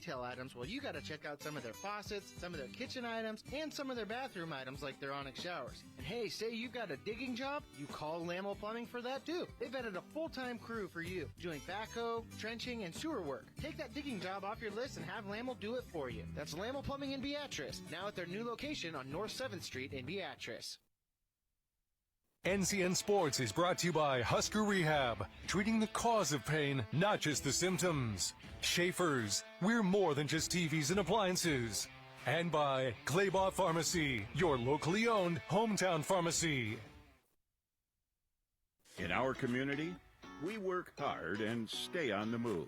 retail items, well, you got to check out some of their faucets, some of their kitchen items, and some of their bathroom items like their Onyx showers. And hey, say you got a digging job, you call Lamel Plumbing for that too. They've added a full-time crew for you, doing backhoe, trenching, and sewer work. Take that digging job off your list and have Lamel do it for you. That's Lamel Plumbing in Beatrice, now at their new location on North 7th Street in Beatrice. NCN Sports is brought to you by Husker Rehab, treating the cause of pain, not just the symptoms. Schaefer's, we're more than just TVs and appliances. And by Claybaugh Pharmacy, your locally owned hometown pharmacy. In our community, we work hard and stay on the move.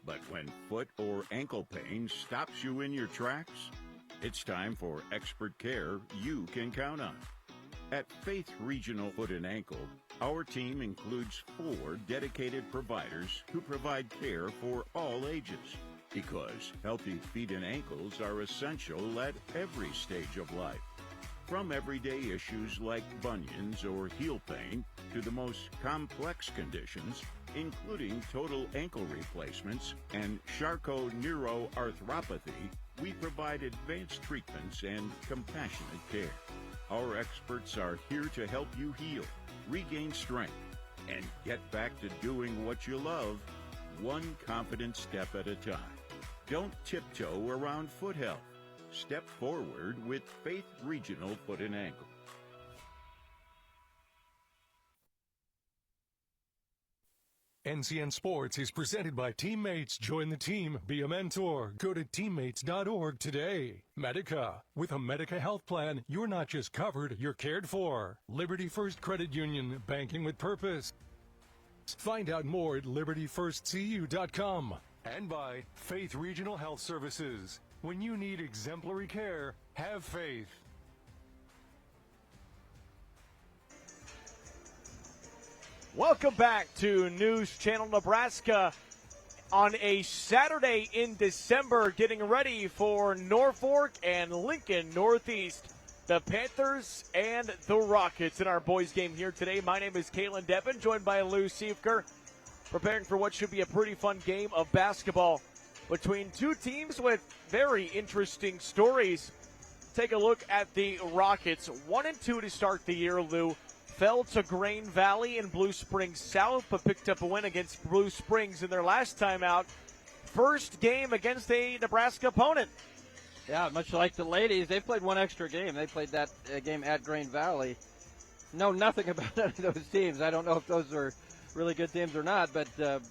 But when foot or ankle pain stops you in your tracks, it's time for expert care you can count on. At Faith Regional Foot and Ankle, our team includes 4 dedicated providers who provide care for all ages, because healthy feet and ankles are essential at every stage of life. From everyday issues like bunions or heel pain to the most complex conditions, including total ankle replacements and Charcot-neuroarthropathy, we provide advanced treatments and compassionate care. Our experts are here to help you heal, regain strength, and get back to doing what you love, one confident step at a time. Don't tiptoe around foot health. Step forward with Faith Regional Foot and Ankle. NCN Sports is presented by Teammates. Join the team. Be a mentor. Go to teammates.org today. Medica. With a Medica health plan, you're not just covered, you're cared for. Liberty First Credit Union. Banking with purpose. Find out more at libertyfirstcu.com. And by Faith Regional Health Services. When you need exemplary care, have faith. Welcome back to News Channel Nebraska on a Saturday in December, getting ready for Norfolk and Lincoln Northeast. The Panthers and the Rockets in our boys game here today. My name is Kalen Devin, joined by Lou Siefker, preparing for what should be a pretty fun game of basketball between two teams with very interesting stories. Take a look at the Rockets. 1-2 to start the year, Lou. Fell to Grain Valley in Blue Springs South, but picked up a win against Blue Springs in their last time out. First game against a Nebraska opponent. Yeah, much like the ladies, they've played one extra game. They played that game at Grain Valley. Know nothing about any of those teams. I don't know if those are really good teams or not, but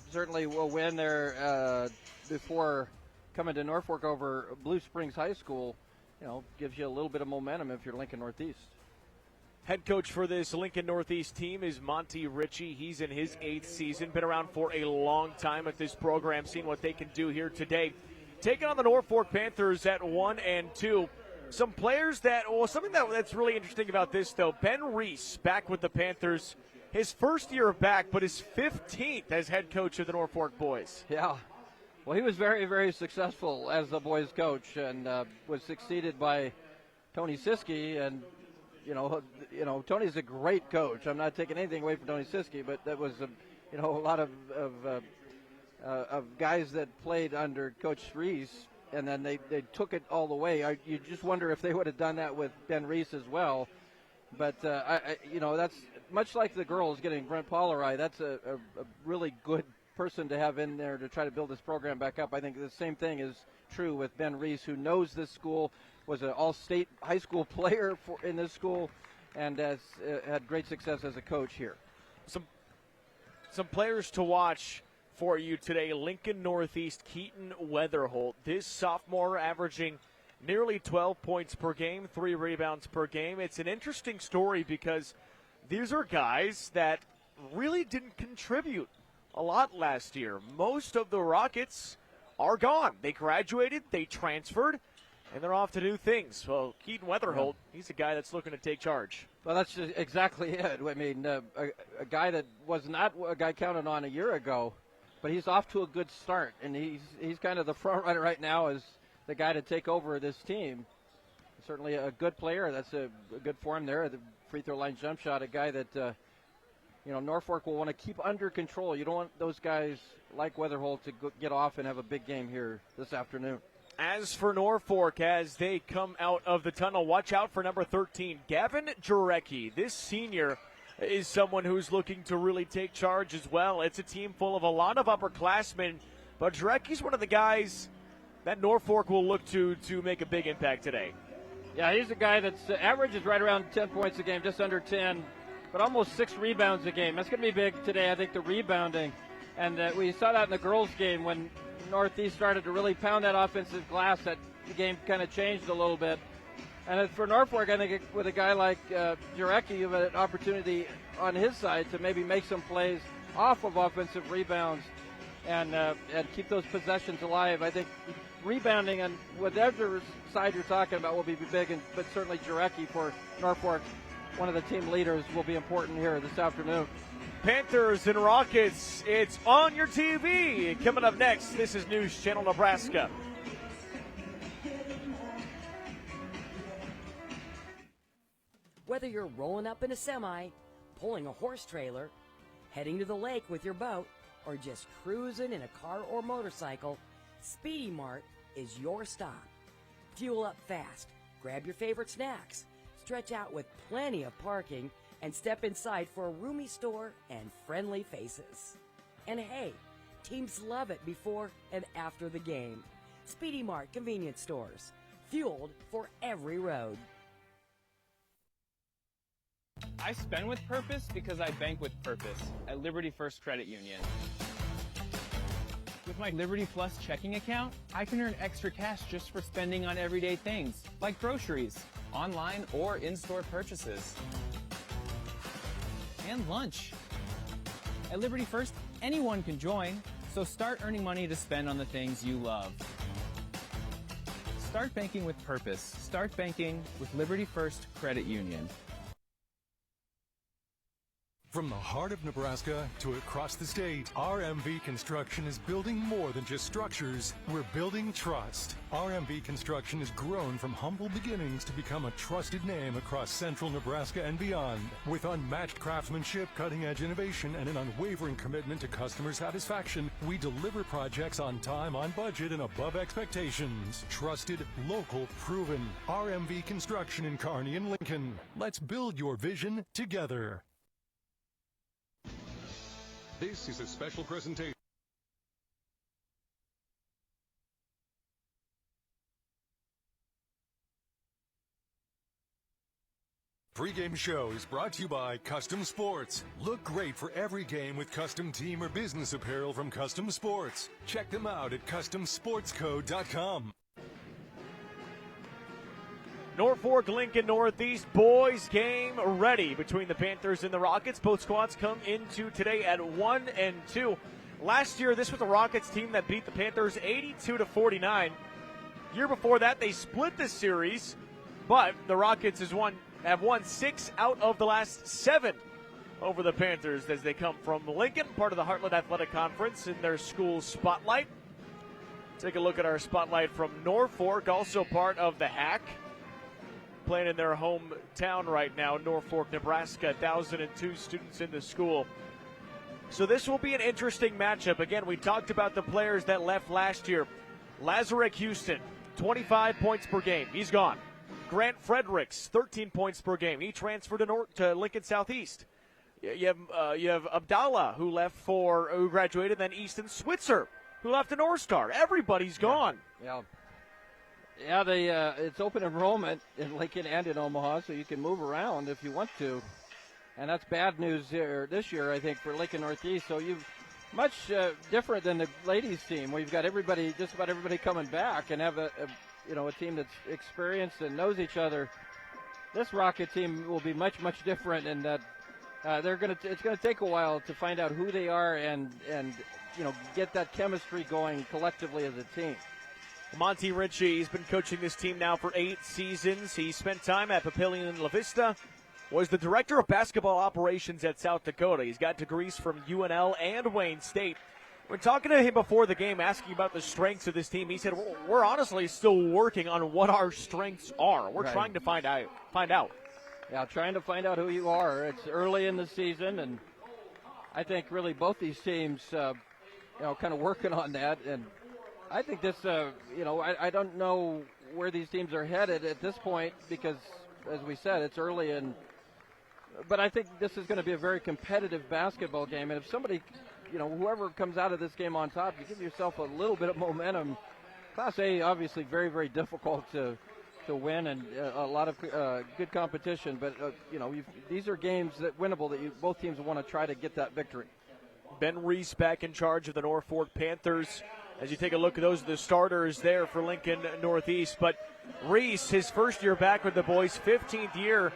certainly will win there before coming to Norfolk over Blue Springs High School. You know, gives you a little bit of momentum if you're Lincoln Northeast. Head coach for this Lincoln Northeast team is Monty Ritchie. He's in his 8th season, been around for a long time at this program, seeing what they can do here today. Taking on the Norfolk Panthers at 1-2. Some players something that's really interesting about this, though, Ben Reese back with the Panthers. His first year back, but his 15th as head coach of the Norfolk boys. Yeah. Well, he was very, very successful as the boys coach and was succeeded by Tony Siski. And, you know, Tony's a great coach. I'm not taking anything away from Tony Siski, but that was, a lot of guys that played under Coach Reese, and then they took it all the way. You just wonder if they would have done that with Ben Reese as well. But, that's much like the girls getting Brent Pollerai. That's a really good person to have in there to try to build this program back up. I think the same thing is true with Ben Reese, who knows this school, was an all-state high school player in this school, and has had great success as a coach here. Some players to watch for you today. Lincoln Northeast, Keaton Weatherholt. This sophomore averaging nearly 12 points per game, 3 rebounds per game. It's an interesting story because these are guys that really didn't contribute a lot last year. Most of the Rockets are gone. They graduated, they transferred, and they're off to do things. Well, Keaton Weatherholt, he's a guy that's looking to take charge. Well, that's just exactly it. I mean, a guy that was not a guy counted on a year ago, but he's off to a good start, and he's kind of the front runner right now as the guy to take over this team. Certainly a good player. That's a good form there. The free throw line jump shot, a guy that Norfolk will want to keep under control. You don't want those guys like Weatherholt to get off and have a big game here this afternoon. As for Norfolk, as they come out of the tunnel, watch out for number 13, Gavin Jarecki. This senior is someone who's looking to really take charge as well. It's a team full of a lot of upperclassmen, but Jarecki's one of the guys that Norfolk will look to make a big impact today. Yeah, he's a guy that's average is right around 10 points a game, just under 10, but almost 6 rebounds a game. That's going to be big today, I think, the rebounding. And we saw that in the girls' game when Northeast started to really pound that offensive glass. That the game kind of changed a little bit. And for Norfolk, I think with a guy like Jarecki, you have an opportunity on his side to maybe make some plays off of offensive rebounds and keep those possessions alive. I think rebounding on whatever side you're talking about will be big, but certainly Jarecki for Norfolk, one of the team leaders, will be important here this afternoon. Panthers and Rockets, it's on your TV. Coming up next, this is News Channel Nebraska. Whether you're rolling up in a semi, pulling a horse trailer, heading to the lake with your boat, or just cruising in a car or motorcycle, Speedy Mart is your stop. Fuel up fast, grab your favorite snacks, stretch out with plenty of parking, and step inside for a roomy store and friendly faces. And hey, teams love it before and after the game. Speedy Mart convenience stores, fueled for every road. I spend with purpose because I bank with purpose at Liberty First Credit Union. With my Liberty Plus checking account, I can earn extra cash just for spending on everyday things, like groceries, online or in-store purchases, and lunch. At Liberty First, anyone can join, so start earning money to spend on the things you love. Start banking with purpose. Start banking with Liberty First Credit Union. From the heart of Nebraska to across the state, RMV Construction is building more than just structures. We're building trust. RMV Construction has grown from humble beginnings to become a trusted name across central Nebraska and beyond. With unmatched craftsmanship, cutting-edge innovation, and an unwavering commitment to customer satisfaction, we deliver projects on time, on budget, and above expectations. Trusted, local, proven. RMV Construction in Kearney and Lincoln. Let's build your vision together. This is a special presentation. Pre-game show is brought to you by Custom Sports. Look great for every game with custom team or business apparel from Custom Sports. Check them out at CustomSportsCode.com. Norfolk, Lincoln Northeast boys game ready between the Panthers and the Rockets. Both squads come into today at 1-2. Last year, this was the Rockets team that beat the Panthers 82-49. Year before that, they split the series, but the Rockets have won 6 out of the last 7 over the Panthers as they come from Lincoln, part of the Heartland Athletic Conference in their school spotlight. Take a look at our spotlight from Norfolk, also part of the HAC. Playing in their hometown right now, Norfolk, Nebraska, 1,002 students in the school. So this will be an interesting matchup. Again, we talked about the players that left last year. Lazarek Houston, 25 points per game. He's gone. Grant Fredericks, 13 points per game. He transferred to Lincoln Southeast. You have Abdallah, who graduated, then Easton Switzer, who left to North Star. Everybody's gone. Yeah, it's open enrollment in Lincoln and in Omaha, so you can move around if you want to. And that's bad news here this year, I think, for Lincoln Northeast. So you've much different than the ladies' team, where you've got just about everybody coming back and have a team that's experienced and knows each other. This Rocket team will be much, much different in that it's going to take a while to find out who they are and get that chemistry going collectively as a team. Monty Ritchie, he's been coaching this team now for 8 seasons. He spent time at Papillion La Vista, was the director of basketball operations at South Dakota. He's got degrees from UNL and Wayne State. We're talking to him before the game, asking about the strengths of this team. He said, we're honestly still working on what our strengths are. We're trying to find out. Yeah, trying to find out who you are. It's early in the season, and I think really both these teams, kind of working on that. And I think this, I don't know where these teams are headed at this point because, as we said, it's early. But I think this is going to be a very competitive basketball game. And if somebody, whoever comes out of this game on top, you give yourself a little bit of momentum. Class A, obviously, very, very difficult to win, and a lot of good competition. But these are games that winnable that both teams want to try to get that victory. Ben Reese back in charge of the Norfolk Panthers. As you take a look at those, the starters there for Lincoln Northeast. But Reese, his first year back with the boys, 15th year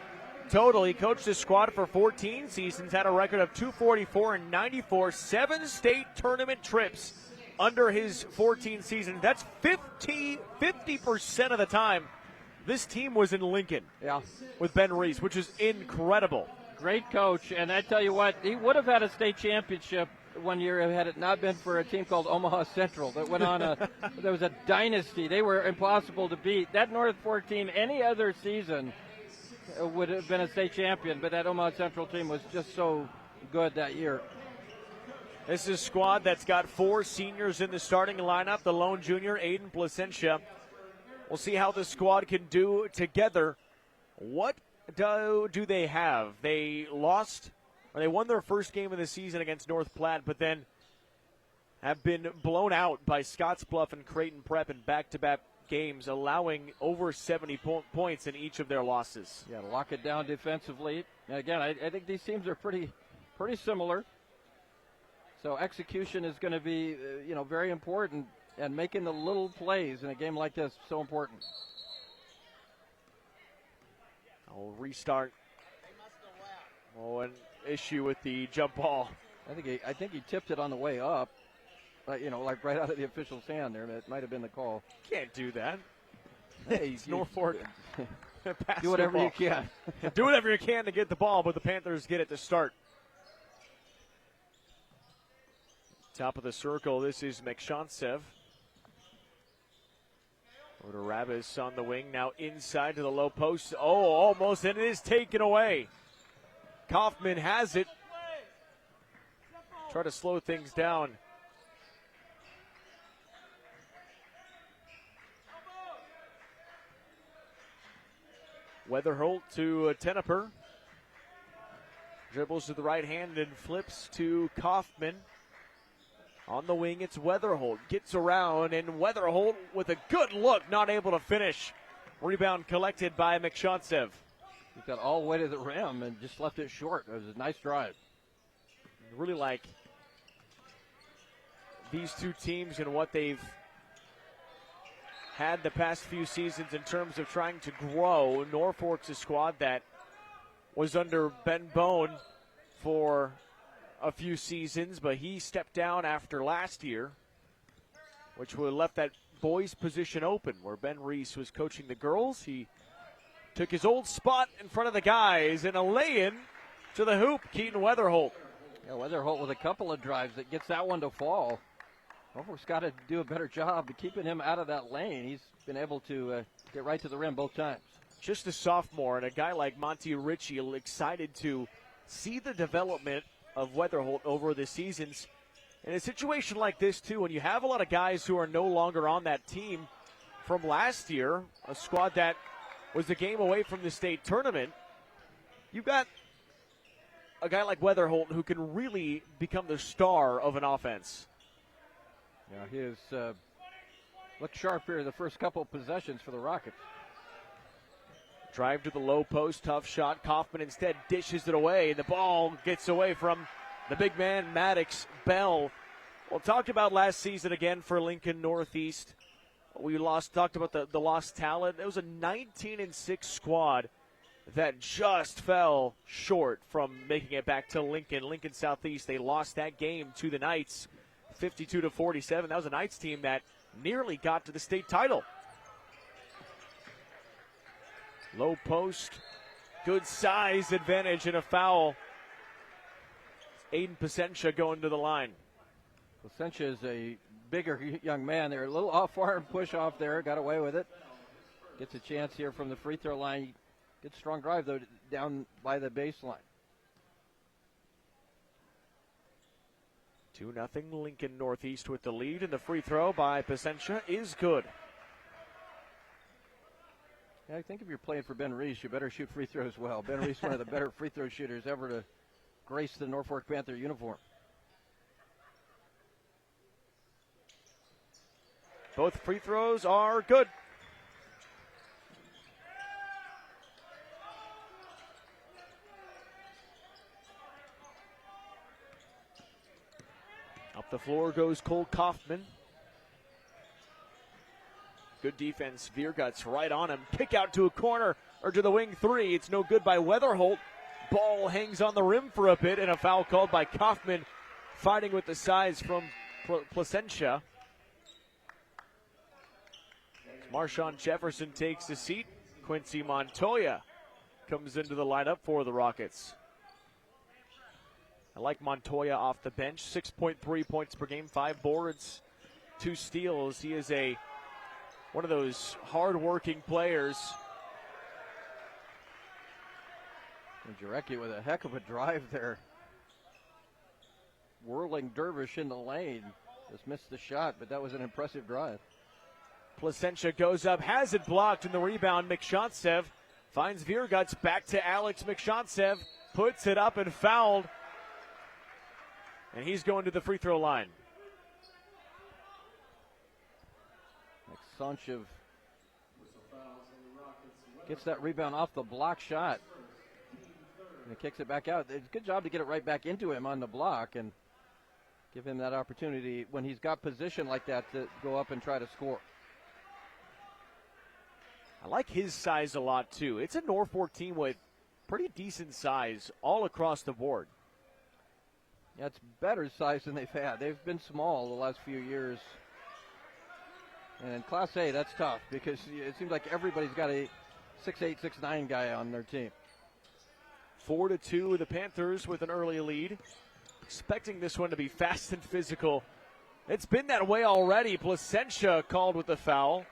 total. He coached his squad for 14 seasons, had a record of 244 and 94, 7 state tournament trips under his 14 seasons. That's 50% of the time this team was in Lincoln. Yeah, with Ben Reese, which is incredible. Great coach, and I tell you what, he would have had a state championship one year had it not been for a team called Omaha Central that went on there was a dynasty. They were impossible to beat. That Norfolk team, any other season, would have been a state champion, but that Omaha Central team was just so good that year. This is a squad that's got 4 seniors in the starting lineup. The lone junior, Aiden Placentia. We'll see how the squad can do together. What do they have? They won their first game of the season against North Platte, but then have been blown out by Scottsbluff and Creighton Prep in back-to-back games, allowing over 70 points in each of their losses. Yeah, lock it down defensively. And again, I think these teams are pretty similar. So execution is going to be, very important, and making the little plays in a game like this so important. I'll restart. An issue with the jump ball. I think he tipped it on the way up, like right out of the official's hand there. That might have been the call. Can't do that. Hey, it's Norfolk. Do whatever you can. Do whatever you can to get the ball, but the Panthers get it to start. Top of the circle, this is Mekshansev. Over to Rabis on the wing, now inside to the low post. Oh, almost, and it is taken away. Kaufman has it. Try to slow things down. Weatherholt to Teneper. Dribbles to the right hand and flips to Kaufman. On the wing, it's Weatherholt. Gets around, and Weatherholt with a good look, not able to finish. Rebound collected by Mekshansev. He got all the way to the rim and just left it short. It was a nice drive. Really like these two teams and what they've had the past few seasons in terms of trying to grow. Norfolk's a squad that was under Ben Bone for a few seasons, but he stepped down after last year, which would have left that boys position open where Ben Reese was coaching the girls. He took his old spot in front of the guys and a lay-in to the hoop, Keaton Weatherholt. Yeah, Weatherholt with a couple of drives that gets that one to fall. Norfolk's got to do a better job of keeping him out of that lane. He's been able to get right to the rim both times. Just a sophomore, and a guy like Monty Ritchie excited to see the development of Weatherholt over the seasons. In a situation like this, too, when you have a lot of guys who are no longer on that team from last year, a squad that was a game away from the state tournament, you've got a guy like Weatherholt who can really become the star of an offense. Yeah, he has looked sharp here the first couple of possessions for the Rockets. Drive to the low post, tough shot. Kaufman instead dishes it away. The ball gets away from the big man, Maddox Bell. Well, talked about last season again for Lincoln Northeast. We talked about the lost talent. It was a 19-6 squad that just fell short from making it back to Lincoln. Lincoln Southeast, they lost that game to the Knights, 52-47. That was a Knights team that nearly got to the state title. Low post, good size advantage and a foul. Aiden Placentia going to the line. Placentia is a bigger young man there. A little off-arm push off there, got away with it. Gets a chance here from the free throw line. Good strong drive, though, down by the baseline. 2-0 Lincoln Northeast with the lead, and the free throw by Placentia is good. Yeah, I think if you're playing for Ben Reese, you better shoot free throws well. Ben Reese, one of the better free throw shooters ever to grace the Norfolk Panther uniform. Both free throws are good. Up the floor goes Cole Kaufman. Good defense. Vierguts right on him. Kick out to a corner or to the wing three. It's no good by Weatherholt. Ball hangs on the rim for a bit, and a foul called by Kaufman, fighting with the size from Placentia. Marshawn Jefferson takes a seat. Quincy Montoya comes into the lineup for the Rockets. I like Montoya off the bench. 6.3 points per game, 5 boards, 2 steals. He is one of those hard-working players. And Jarecki with a heck of a drive there. Whirling dervish in the lane. Just missed the shot, but that was an impressive drive. Placentia goes up, has it blocked, and the rebound, Mikshantsev finds Vierguts, back to Alex Mikshantsev, puts it up and fouled. And he's going to the free throw line. Mikshantsev gets that rebound off the block shot. And he kicks it back out. It's a good job to get it right back into him on the block and give him that opportunity when he's got position like that to go up and try to score. I like his size a lot, too. It's a Norfolk team with pretty decent size all across the board. Yeah, it's better size than they've had. They've been small the last few years. And in Class A, that's tough because it seems like everybody's got a 6'8", 6'9" guy on their team. 4-2, the Panthers with an early lead. Expecting this one to be fast and physical. It's been that way already. Placentia called with the foul.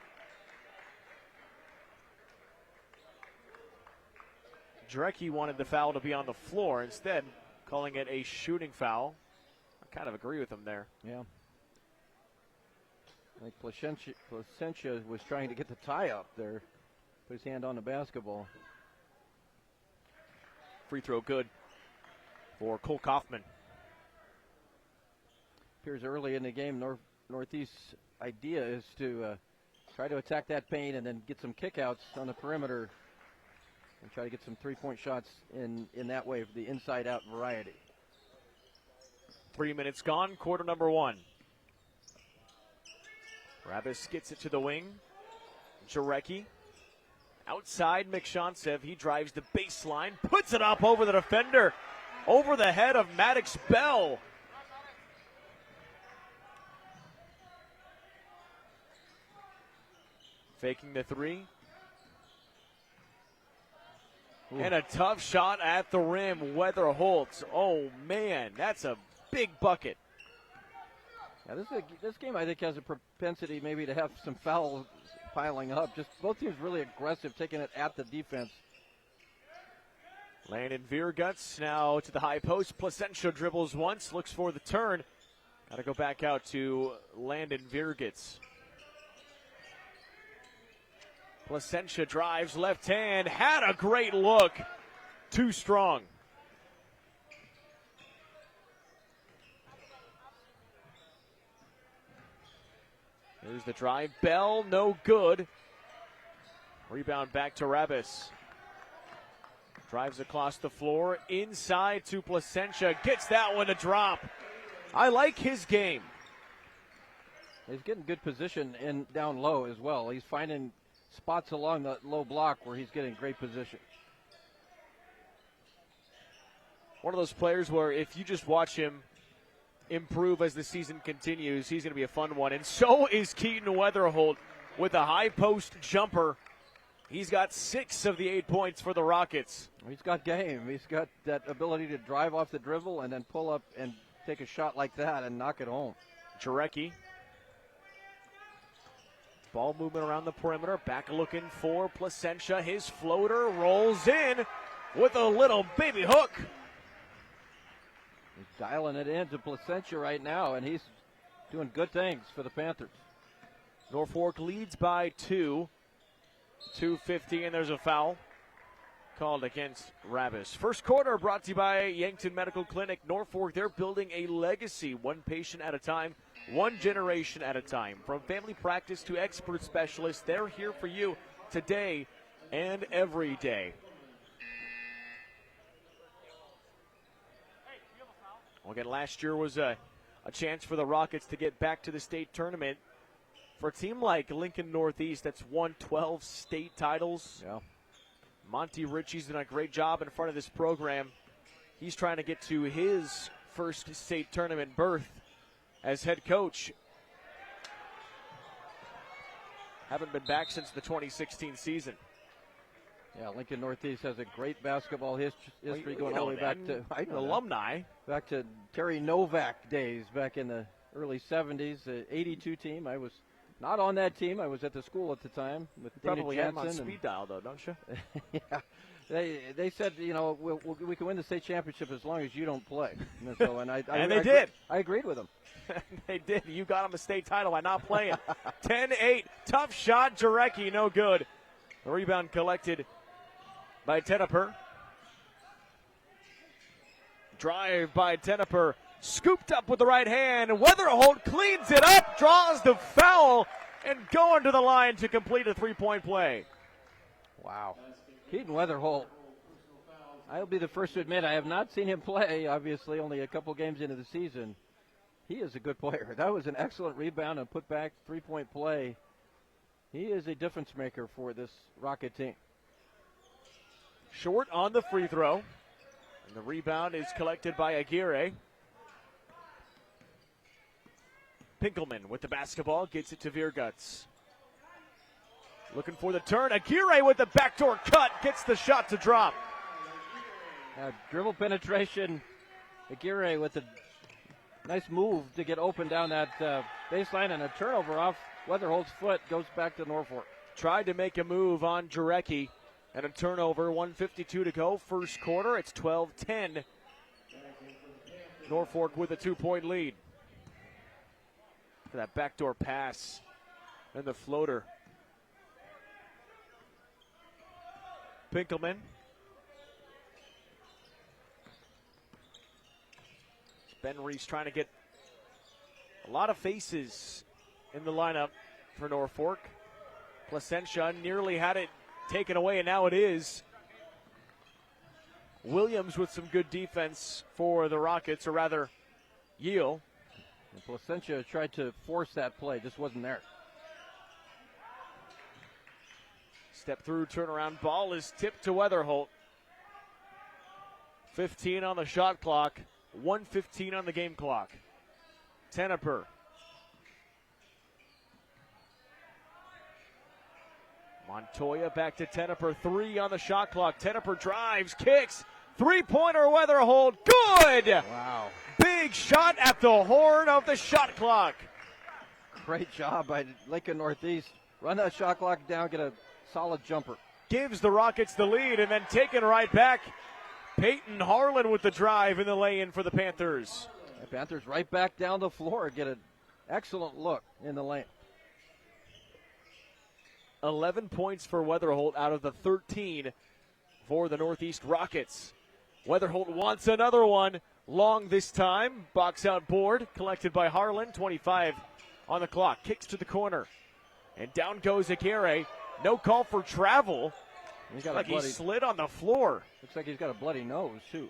Jarecki wanted the foul to be on the floor, instead calling it a shooting foul. I kind of agree with him there. Yeah. I think Placentia was trying to get the tie up there. Put his hand on the basketball. Free throw good for Cole Kaufman. Appears early in the game, Northeast's idea is to try to attack that paint and then get some kickouts on the perimeter and try to get some three-point shots in that way for the inside-out variety. 3 minutes gone, quarter number 1. Rabbis gets it to the wing. Jarecki. Outside Mikshantsev, he drives the baseline, puts it up over the defender, over the head of Maddox Bell. Faking the three. Ooh. And a tough shot at the rim, Weatherholt. Oh, man, that's a big bucket. Yeah, this game, I think, has a propensity maybe to have some fouls piling up. Just both teams really aggressive, taking it at the defense. Landon Vierguts now to the high post. Placentia dribbles once, looks for the turn. Got to go back out to Landon Vierguts. Placentia drives left hand, had a great look. Too strong. Here's the drive. Bell, no good. Rebound back to Rabbis. Drives across the floor, inside to Placentia. Gets that one to drop. I like his game. He's getting good position in down low as well. He's finding spots along the low block where he's getting great position. One of those players where if you just watch him improve as the season continues, he's going to be a fun one. And so is Keaton Weatherholt with a high post jumper. He's got 6 of the 8 points for the Rockets. He's got game. He's got that ability to drive off the dribble and then pull up and take a shot like that and knock it home. Jarecki. Ball movement around the perimeter. Back looking for Placentia. His floater rolls in with a little baby hook. He's dialing it into Placentia right now, and he's doing good things for the Panthers. Norfolk leads by 2. 2:50, and there's a foul called against Rabbis. First quarter brought to you by Yankton Medical Clinic. Norfolk, they're building a legacy, one patient at a time, one generation at a time. From family practice to expert specialists, they're here for you today and every day. Well, again, last year was a chance for the Rockets to get back to the state tournament. For a team like Lincoln Northeast that's won 12 state titles, yeah. Monty Ritchie's done a great job in front of this program. He's trying to get to his first state tournament berth as head coach. Haven't been back since the 2016 season. Yeah, Lincoln Northeast has a great basketball history going all the way back to alumni. Back to Terry Novak days back in the early 70s, the 82 team. I was not on that team. I was at the school at the time with Dana Probably Jensen. have on speed dial, though, don't you? Yeah. They said, you know, we can win the state championship as long as you don't play. And so, they did. I agreed with them. They did. You got them a state title by not playing. 10-8. Tough shot. Jarecki, no good. The rebound collected by Teneper. Drive by Teneper. Scooped up with the right hand. Weatherholt cleans it up, draws the foul, and going to the line to complete a three-point play. Wow. Keaton Weatherholt. I'll be the first to admit I have not seen him play, obviously, only a couple games into the season. He is a good player. That was an excellent rebound and put back three-point play. He is a difference maker for this Rocket team. Short on the free throw. And the rebound is collected by Aguirre. Pinkelman with the basketball, gets it to Vierguts. Looking for the turn. Aguirre with the backdoor cut, gets the shot to drop. Dribble penetration. Aguirre with a nice move to get open down that baseline, and a turnover off Weatherholt's foot goes back to Norfolk. Tried to make a move on Jarecki, and a turnover. 1:52 to go. First quarter. It's 12-10. Norfolk with a 2-point lead. For that backdoor pass and the floater. Pinkelman. Ben Reese trying to get a lot of faces in the lineup for Norfolk. Placentia nearly had it taken away, and now it is. Williams with some good defense for the Rockets, or rather, Yale. And Placentia tried to force that play, just wasn't there. Step through, turnaround, ball is tipped to Weatherholt. 15 on the shot clock, 1:15 on the game clock. Teneper. Montoya back to Teneper, 3 on the shot clock. Teneper drives, kicks, three-pointer Weatherholt, good! Wow. Big shot at the horn of the shot clock. Great job by Lincoln Northeast. Run that shot clock down, get a solid jumper. Gives the Rockets the lead, and then taken right back. Peyton Harlan with the drive and the lay-in for the Panthers. The Panthers right back down the floor, get an excellent look in the lane. 11 points for Weatherholt out of the 13 for the Northeast Rockets. Weatherholt wants another one. Long this time. Box out board collected by Harlan. 25 on the clock. Kicks to the corner. And down goes Aguirre. No call for travel. He slid on the floor. Looks like he's got a bloody nose, too.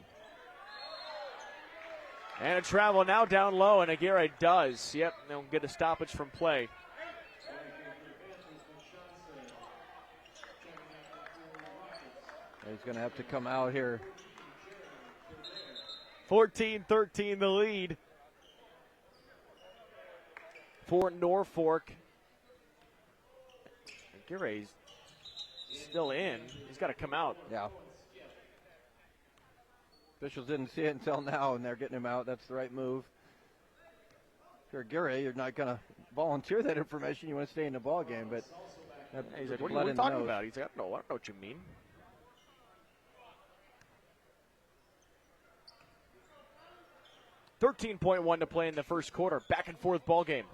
And a travel now down low, and Aguirre does. Yep, they'll get a stoppage from play. He's going to have to come out here. 14-13 the lead for Norfolk. Aguirre's still in. He's got to come out. Yeah. Officials didn't see it until now, and they're getting him out. That's the right move. If you're Aguirre, you're not going to volunteer that information. You want to stay in the ball game, but he's like, what are you talking about? He's like, I don't know what you mean. 13.1 to play in the first quarter. Back and forth ball game.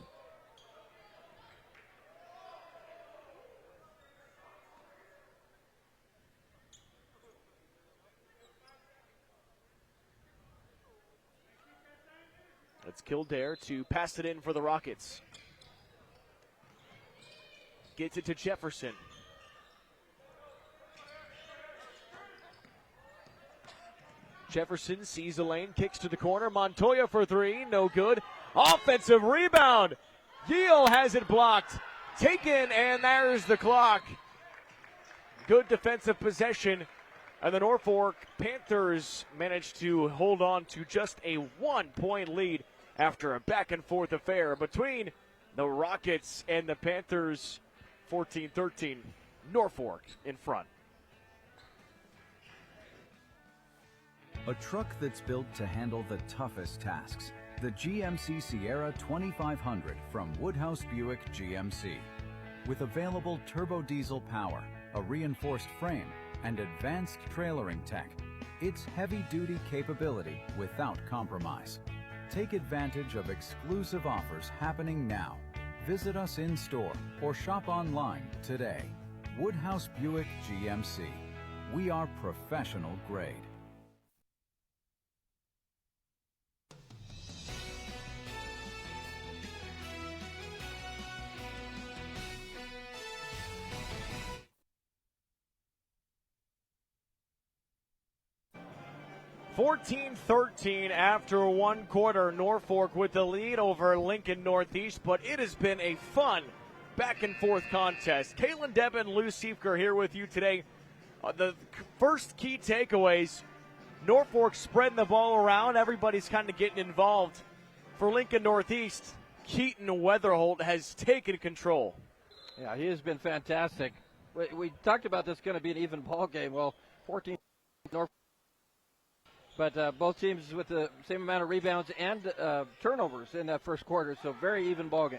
It's Kildare to pass it in for the Rockets. Gets it to Jefferson. Jefferson sees the lane, kicks to the corner. Montoya for three, no good. Offensive rebound. Yale has it blocked. Taken, and there's the clock. Good defensive possession. And the Norfolk Panthers managed to hold on to just a 1-point lead after a back-and-forth affair between the Rockets and the Panthers. 14-13, Norfolk in front. A truck that's built to handle the toughest tasks. The GMC Sierra 2500 from Woodhouse Buick GMC. With available turbo diesel power, a reinforced frame, and advanced trailering tech, it's heavy-duty capability without compromise. Take advantage of exclusive offers happening now. Visit us in-store or shop online today. Woodhouse Buick GMC. We are professional grade. (14-13) after one quarter. Norfolk with the lead over Lincoln Northeast, but it has been a fun back-and-forth contest. Kalen Devin, Lou Siefker here with you today. The first key takeaways, Norfolk spreading the ball around. Everybody's kind of getting involved. For Lincoln Northeast, Keaton Weatherholt has taken control. Yeah, he has been fantastic. We talked about this going to be an even ball game. Well, 14 Norfolk. But both teams with the same amount of rebounds and turnovers in that first quarter, so very even ball game.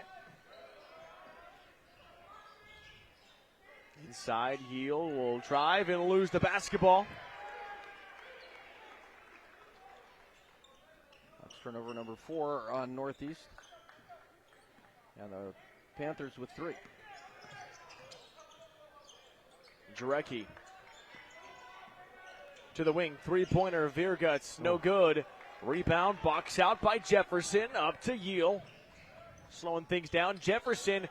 Inside, Heel will drive and lose the basketball. That's turnover number 4 on Northeast. And the Panthers with 3. Jarecki to the wing, three-pointer, Vierguts, no good. Rebound, box out by Jefferson, up to Yale. Slowing things down. Jefferson,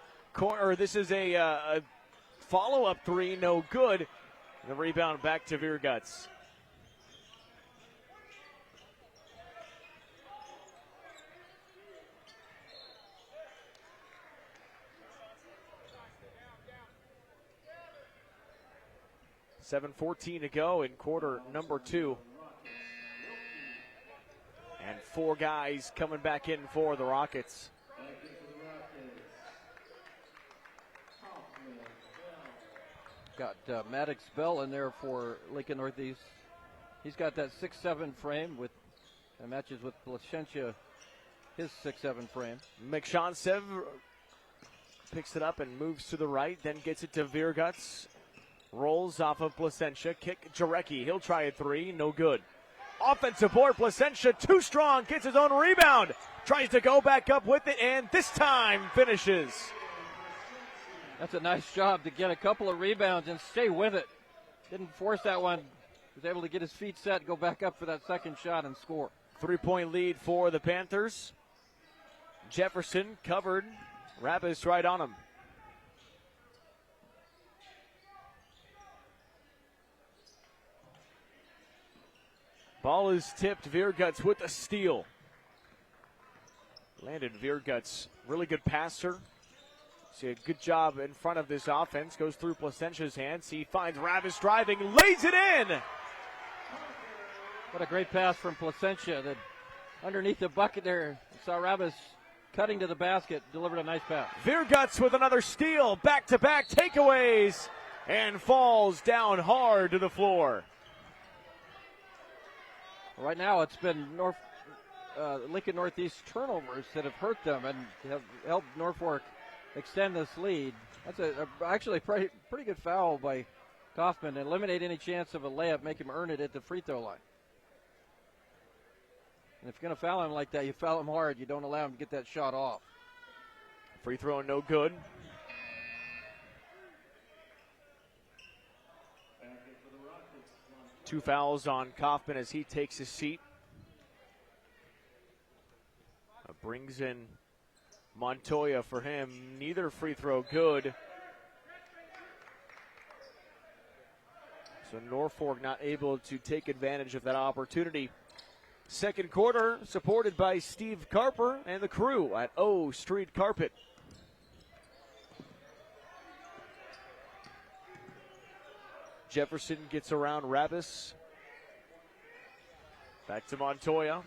this is a follow-up three, no good. The rebound back to Vierguts. .7:14 to go in quarter number 2. And 4 guys coming back in for the Rockets. Got Maddox Bell in there for Lincoln Northeast. He's got that 6'7" frame that matches with Placentia, his 6'7" frame. McShawn picks it up and moves to the right, then gets it to Vierguts. Rolls off of Placentia. Kick Jarecki. He'll try a three. No good. Offensive board. Placentia too strong. Gets his own rebound. Tries to go back up with it, and this time finishes. That's a nice job to get a couple of rebounds and stay with it. Didn't force that one. Was able to get his feet set, go back up for that second shot and score. 3-point lead for the Panthers. Jefferson covered. Rabbis right on him. Ball is tipped. Vierguts with a steal. Landed Vierguts. Really good passer. See a good job in front of this offense. Goes through Placentia's hands. He finds Rabbis driving. Lays it in. What a great pass from Placentia. That underneath the bucket there. Saw Rabbis cutting to the basket. Delivered a nice pass. Vierguts with another steal. Back-to-back takeaways. And falls down hard to the floor. Right now, it's been Lincoln Northeast turnovers that have hurt them and have helped Norfolk extend this lead. That's actually pretty good foul by Kaufman. Eliminate any chance of a layup, make him earn it at the free throw line. And if you're going to foul him like that, you foul him hard. You don't allow him to get that shot off. Free throw no good. Two fouls on Kaufman as he takes his seat. Brings in Montoya for him. Neither free throw good. So Norfolk not able to take advantage of that opportunity. Second quarter supported by Steve Carper and the crew at O Street Carpet. Jefferson gets around Rabbis. Back to Montoya.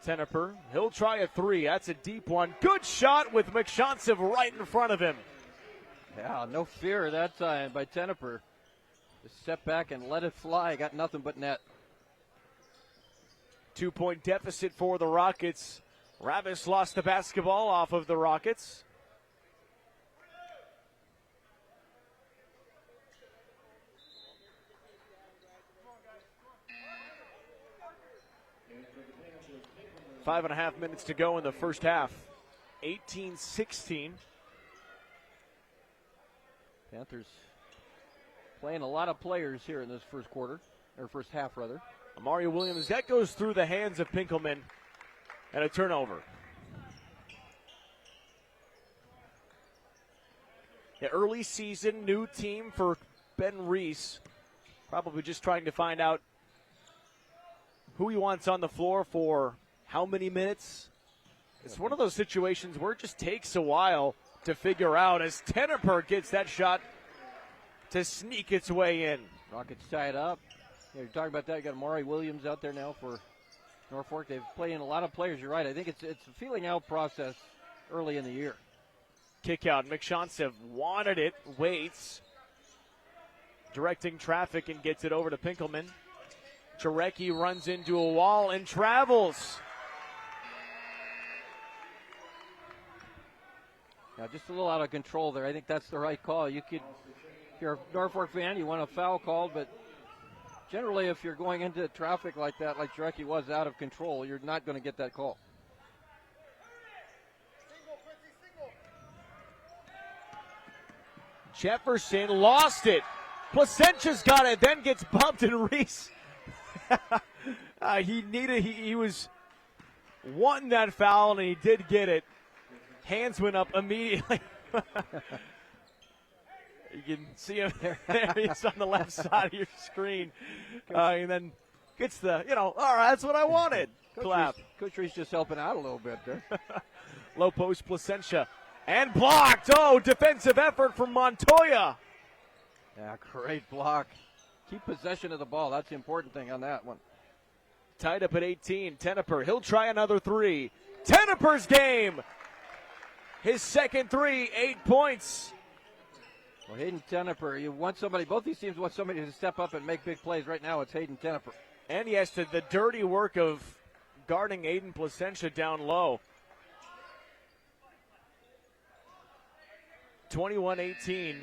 Teneper, he'll try a three. That's a deep one. Good shot with McShonsev right in front of him. Yeah, no fear that time by Teneper. Just step back and let it fly. Got nothing but net. 2-point deficit for the Rockets. Rabbis lost the basketball off of the Rockets. Five and a half minutes to go in the first half. 18-16. Panthers playing a lot of players here in this first quarter, or first half rather. Amari Williams, that goes through the hands of Pinkelman, and a turnover. The early season, new team for Ben Reese. Probably just trying to find out who he wants on the floor for how many minutes. It's one of those situations where it just takes a while to figure out as Teneper gets that shot to sneak its way in. Rockets tie it up. Yeah, you're talking about that. You got Amari Williams out there now for Norfolk. They've played in a lot of players. You're right. I think it's a feeling out process early in the year. Kick out. McShonsev wanted it. Waits. Directing traffic and gets it over to Pinkelman. Jarecki runs into a wall and travels. Now, just a little out of control there. I think that's the right call. You could, if you're a Norfolk fan, you want a foul called, but generally, if you're going into traffic like that, like Jarecki was out of control, you're not going to get that call. Jefferson lost it. Placentia got it, then gets bumped, and Reese. He was wanting that foul, and he did get it. Hands went up immediately. You can see him there. He's on the left side of your screen. And then gets the, all right, that's what I wanted. Clap. Coach Reese just helping out a little bit there. Low post Placentia. And blocked. Oh, defensive effort from Montoya. Yeah, great block. Keep possession of the ball. That's the important thing on that one. Tied up at 18. Teneper, he'll try another three. Teneper's game. His second three, 8 points. Well, Hayden Teneper, you want somebody, both these teams want somebody to step up and make big plays. Right now, it's Hayden Teneper. And he has to the dirty work of guarding Aiden Placentia down low. 21-18.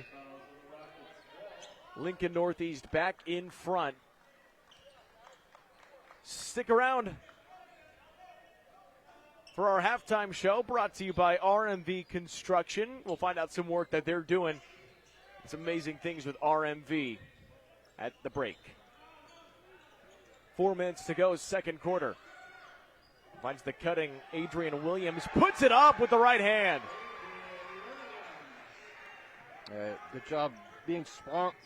Lincoln Northeast back in front. Stick around for our halftime show, brought to you by RMV Construction. We'll find out some work that they're doing. Some amazing things with RMV at the break. 4 minutes to go, second quarter. Finds the cutting Adrian Williams, puts it up with the right hand. Good job being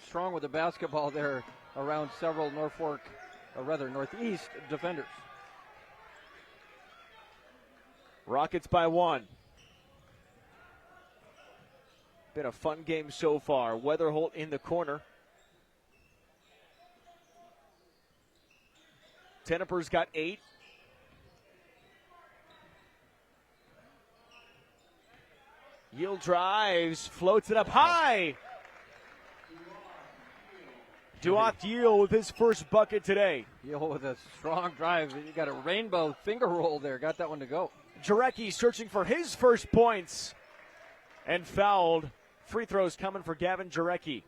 strong with the basketball there around several Northeast defenders. Rockets by one. Been a fun game so far. Weatherholt in the corner. Teneper's got 8. Yield drives, floats it up high. Duat Yield with his first bucket today. Yield with a strong drive. You got a rainbow finger roll there. Got that one to go. Jarecki searching for his first points and fouled. Free throws coming for Gavin Jarecki.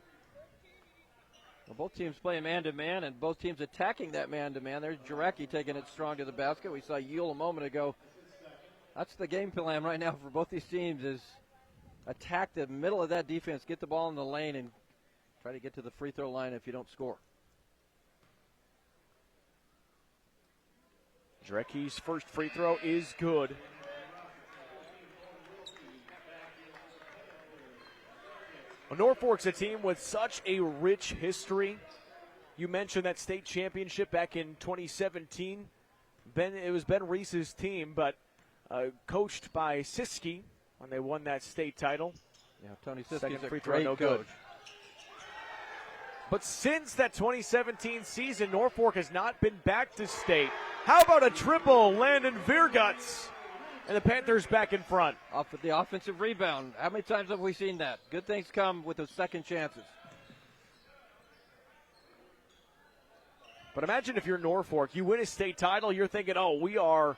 Well, both teams playing man-to-man, and both teams attacking that man-to-man. There's Jarecki taking it strong to the basket. We saw Yule a moment ago. That's the game plan right now for both these teams is attack the middle of that defense, get the ball in the lane, and try to get to the free throw line if you don't score. Jarecki's first free throw is good. Well, Norfolk's a team with such a rich history. You mentioned that state championship back in 2017. It was Ben Reese's team, but coached by Siski when they won that state title. Yeah, Tony Siski's second a free throw, great no coach. good. But since that 2017 season, Norfolk has not been back to state. How about a triple, Landon Vierguts? And the Panthers back in front. Off of the offensive rebound. How many times have we seen that? Good things come with those second chances. But imagine if you're Norfolk, you win a state title, you're thinking, oh, we are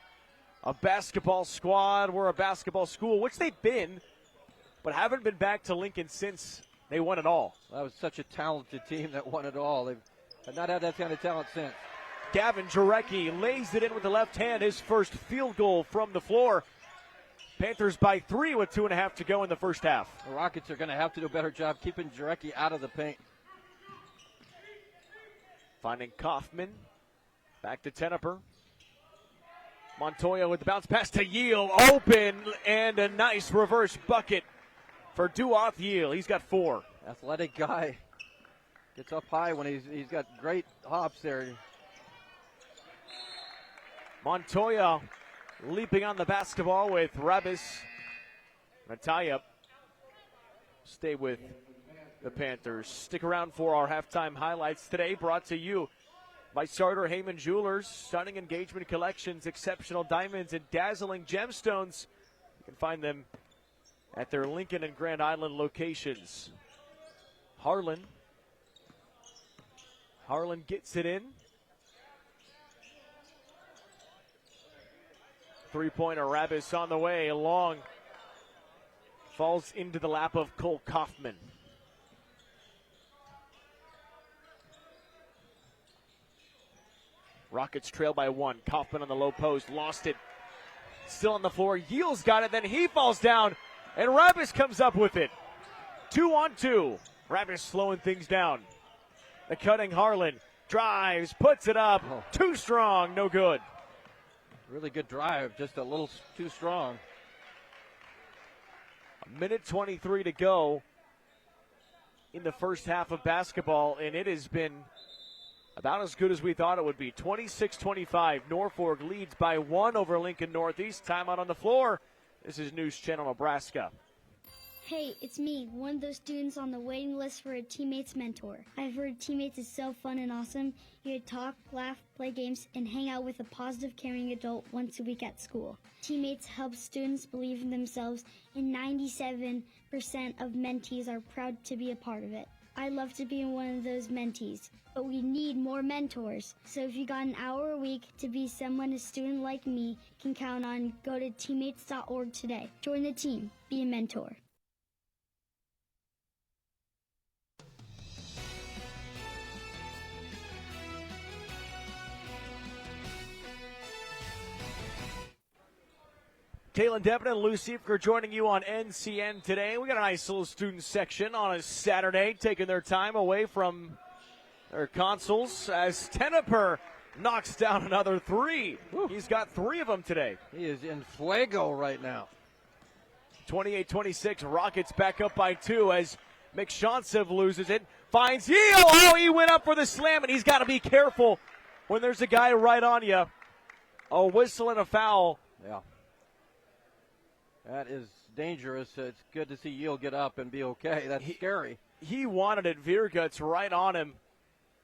a basketball squad, we're a basketball school, which they've been, but haven't been back to Lincoln since they won it all. That was such a talented team that won it all. They've not had that kind of talent since. Gavin Jarecki lays it in with the left hand, his first field goal from the floor. Panthers by 3 with 2.5 to go in the first half. The Rockets are going to have to do a better job keeping Jarecki out of the paint. Finding Kaufman. Back to Teneper. Montoya with the bounce pass to Yale. Open and a nice reverse bucket for Duoth Yale. He's got 4. Athletic guy. Gets up high when he's got great hops there. Montoya leaping on the basketball with Rabis. Natalia stay with the Panthers. Stick around for our halftime highlights today, brought to you by Sartor Heyman Jewelers. Stunning engagement collections, exceptional diamonds, and dazzling gemstones. You can find them at their Lincoln and Grand Island locations. Harlan gets it in. Three-pointer, Rabis on the way, long. Falls into the lap of Cole Kaufman. Rockets trail by 1. Kaufman on the low post, lost it. Still on the floor, Yale's got it, then he falls down, and Rabis comes up with it. 2-on-2. Rabis slowing things down. The cutting Harlan drives, puts it up. Too strong, no good. Really good drive, just a little too strong. 1:23 to go in the first half of basketball, and it has been about as good as we thought it would be. 26-25, Norfolk leads by 1 over Lincoln Northeast. Timeout on the floor. This is News Channel Nebraska. Hey, it's me, one of those students on the waiting list for a teammate's mentor. I've heard teammates is so fun and awesome. You get to talk, laugh, play games, and hang out with a positive, caring adult once a week at school. Teammates help students believe in themselves, and 97% of mentees are proud to be a part of it. I'd love to be one of those mentees, but we need more mentors. So if you got an hour a week to be someone a student like me can count on, go to teammates.org today. Join the team. Be a mentor. Kaylin Devin and Lou Siefker joining you on NCN today. We got a nice little student section on a Saturday, taking their time away from their consoles as Teneper knocks down another 3. Woo. He's got 3 of them today. He is in fuego right now. 28-26, Rockets back up by 2 as McShonsev loses it. Finds Yale. Oh, he went up for the slam, and he's got to be careful when there's a guy right on you. A whistle and a foul. Yeah. That is dangerous. It's good to see Yale get up and be okay. That's scary. He wanted it. Vierguts right on him.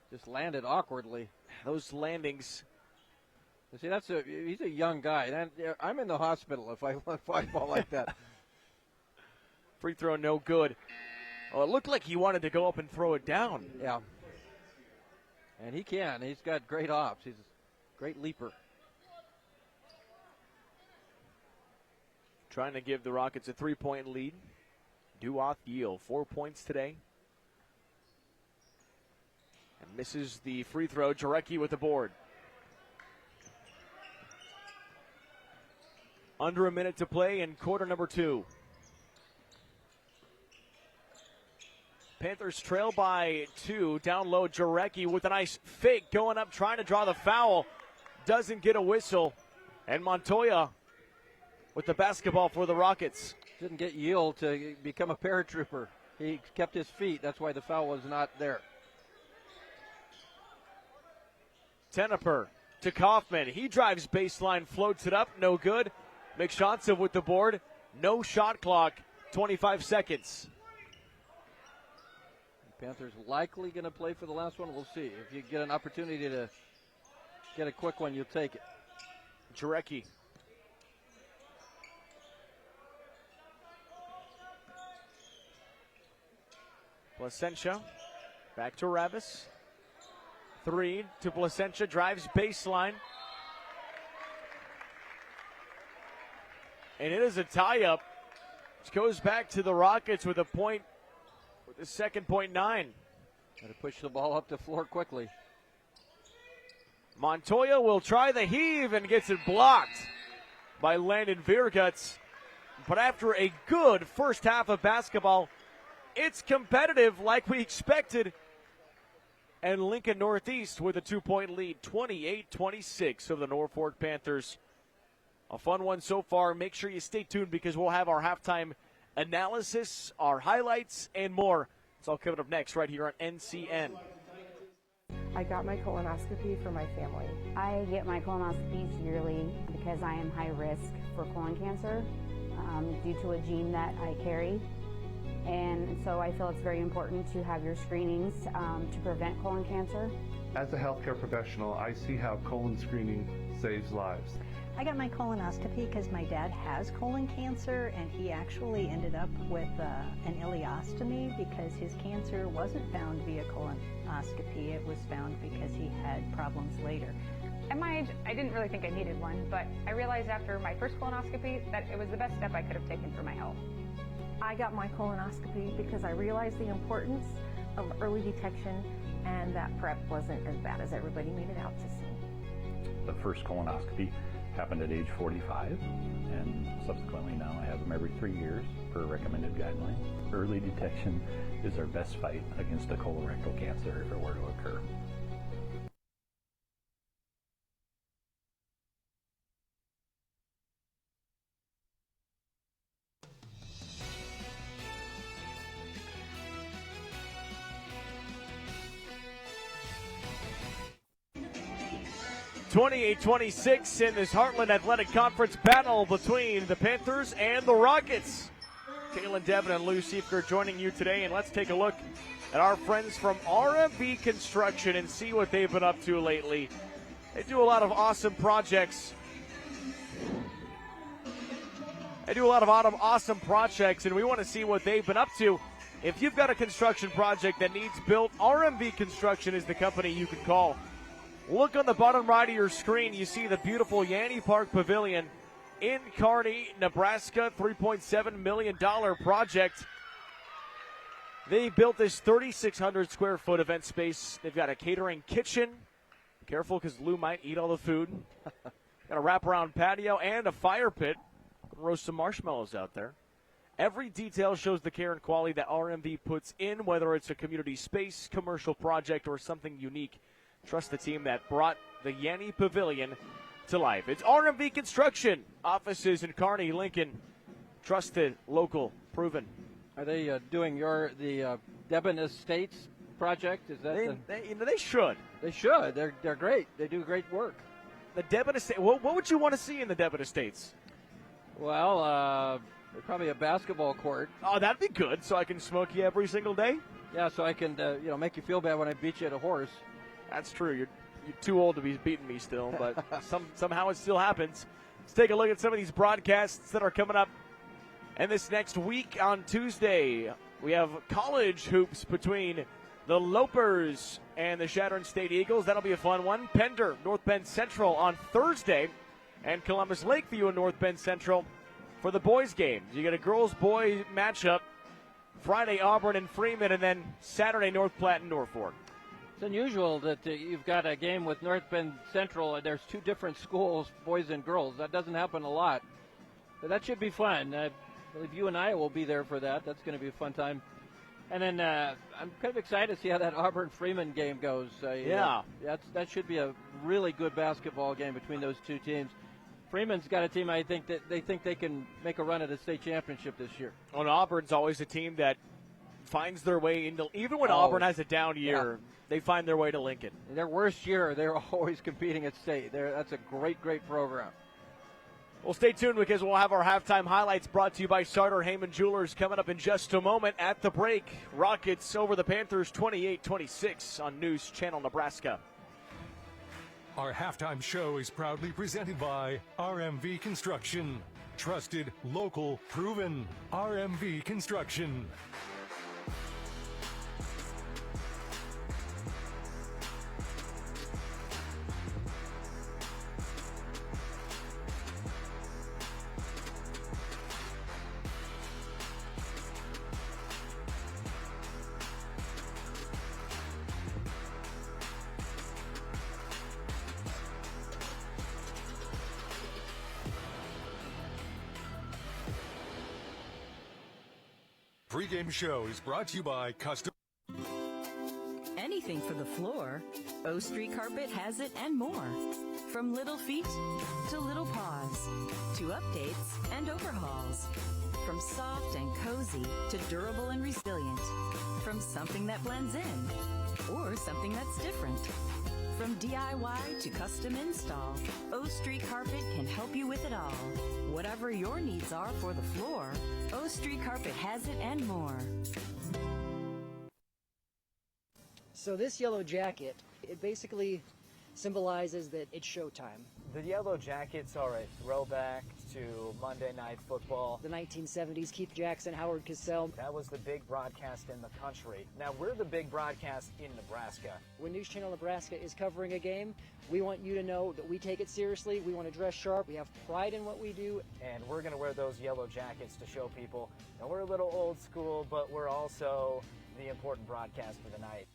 Just landed awkwardly. Those landings. See, he's a young guy. I'm in the hospital if I fly ball like that. Free throw no good. Oh, it looked like he wanted to go up and throw it down. Yeah. And he can. He's got great hops. He's a great leaper. Trying to give the Rockets a 3-point lead. Duoth Yale, 4 points today. And misses the free throw. Jarecki with the board. Under a minute to play in quarter number 2. Panthers trail by 2. Down low, Jarecki with a nice fake going up, trying to draw the foul. Doesn't get a whistle. And Montoya with the basketball for the Rockets. Didn't get Yield to become a paratrooper. He kept his feet. That's why the foul was not there. Teneper to Kaufman. He drives baseline, floats it up, no good. McShantzev with the board. No shot clock, 25 seconds. Panthers likely going to play for the last one. We'll see. If you get an opportunity to get a quick one, you'll take it. Jarecki. Placentia. Back to Ravis. 3 to Placentia. Drives baseline. And it is a tie-up, which goes back to the Rockets with a point, with the second .9. Got to push the ball up the floor quickly. Montoya will try the heave and gets it blocked by Landon Vierguts. But after a good first half of basketball, it's competitive like we expected. And Lincoln Northeast with a 2-point lead, 28-26 over the Norfolk Panthers. A fun one so far. Make sure you stay tuned because we'll have our halftime analysis, our highlights, and more. It's all coming up next right here on NCN. I got my colonoscopy for my family. I get my colonoscopies yearly because I am high risk for colon cancer due to a gene that I carry. And so I feel it's very important to have your screenings to prevent colon cancer. As a healthcare professional, I see how colon screening saves lives. I got my colonoscopy because my dad has colon cancer, and he actually ended up with an ileostomy because his cancer wasn't found via colonoscopy. It was found because he had problems later. At my age, I didn't really think I needed one, but I realized after my first colonoscopy that it was the best step I could have taken for my health. I got my colonoscopy because I realized the importance of early detection and that PrEP wasn't as bad as everybody made it out to seem. The first colonoscopy happened at age 45, and subsequently now I have them every 3 years per recommended guidelines. Early detection is our best fight against a colorectal cancer if it were to occur. (28-26) in this Heartland Athletic Conference battle between the Panthers and the Rockets. Kaylin Devin and Lou Siefker joining you today, and let's take a look at our friends from RMV Construction and see what they've been up to lately. They do a lot of awesome projects. Awesome projects, and we want to see what they've been up to. If you've got a construction project that needs built, RMV Construction is the company you can call. Look on the bottom right of your screen. You see the beautiful Yanni Park Pavilion in Kearney, Nebraska, $3.7 million project. They built this 3,600 square foot event space. They've got a catering kitchen. Careful because Lou might eat all the food. Got a wraparound patio and a fire pit. Roast some marshmallows out there. Every detail shows the care and quality that RMV puts in, whether it's a community space, commercial project, or something unique. Trust the team that brought the Yanni Pavilion to life. It's RMV Construction. Offices in Kearney, Lincoln. Trusted, local, proven. Are they doing the Debon Estates project? Is that they should. They should. They're great. They do great work. The Debon Estates. What would you want to see in the Debon Estates? Well, probably a basketball court. Oh, that'd be good. So I can smoke you every single day. Yeah, so I can make you feel bad when I beat you at a horse. That's true. You're too old to be beating me still, but somehow it still happens. Let's take a look at some of these broadcasts that are coming up. And this next week on Tuesday, we have college hoops between the Lopers and the Chadron State Eagles. That'll be a fun one. Pender, North Bend Central on Thursday, and Columbus Lakeview and North Bend Central for the boys' game. You get a girls-boys matchup Friday, Auburn and Freeman, and then Saturday, North Platte and Norfolk. It's unusual that you've got a game with North Bend Central and there's two different schools, boys and girls. That doesn't happen a lot. But that should be fun. I believe you and I will be there for that. That's going to be a fun time. And then I'm kind of excited to see how that Auburn-Freeman game goes. That should be a really good basketball game between those two teams. Freeman's got a team I think that they can make a run at a state championship this year. Well, Auburn's always a team that finds their way into, even when Auburn has a down year, they find their way to Lincoln. In their worst year, they're always competing at state. That's a great, great program. Well, stay tuned because we'll have our halftime highlights brought to you by Sartor Heyman Jewelers coming up in just a moment. At the break, Rockets over the Panthers 28-26 on News Channel Nebraska. Our halftime show is proudly presented by RMV Construction. Trusted, local, proven. RMV Construction. Pre-game show is brought to you by Custom. Anything for the floor, O Street Carpet has it and more. From little feet to little paws, to updates and overhauls. From soft and cozy to durable and resilient. From something that blends in or something that's different. From DIY to custom install, O Street Carpet can help you with it all. Whatever your needs are for the floor, O Street Carpet has it and more. So this yellow jacket, it basically symbolizes that it's showtime. The Yellow Jackets are a throwback to Monday Night Football. The 1970s, Keith Jackson, Howard Cosell. That was the big broadcast in the country. Now we're the big broadcast in Nebraska. When News Channel Nebraska is covering a game, we want you to know that we take it seriously. We want to dress sharp. We have pride in what we do. And we're going to wear those yellow jackets to show people that we're a little old school, but we're also the important broadcast for the night.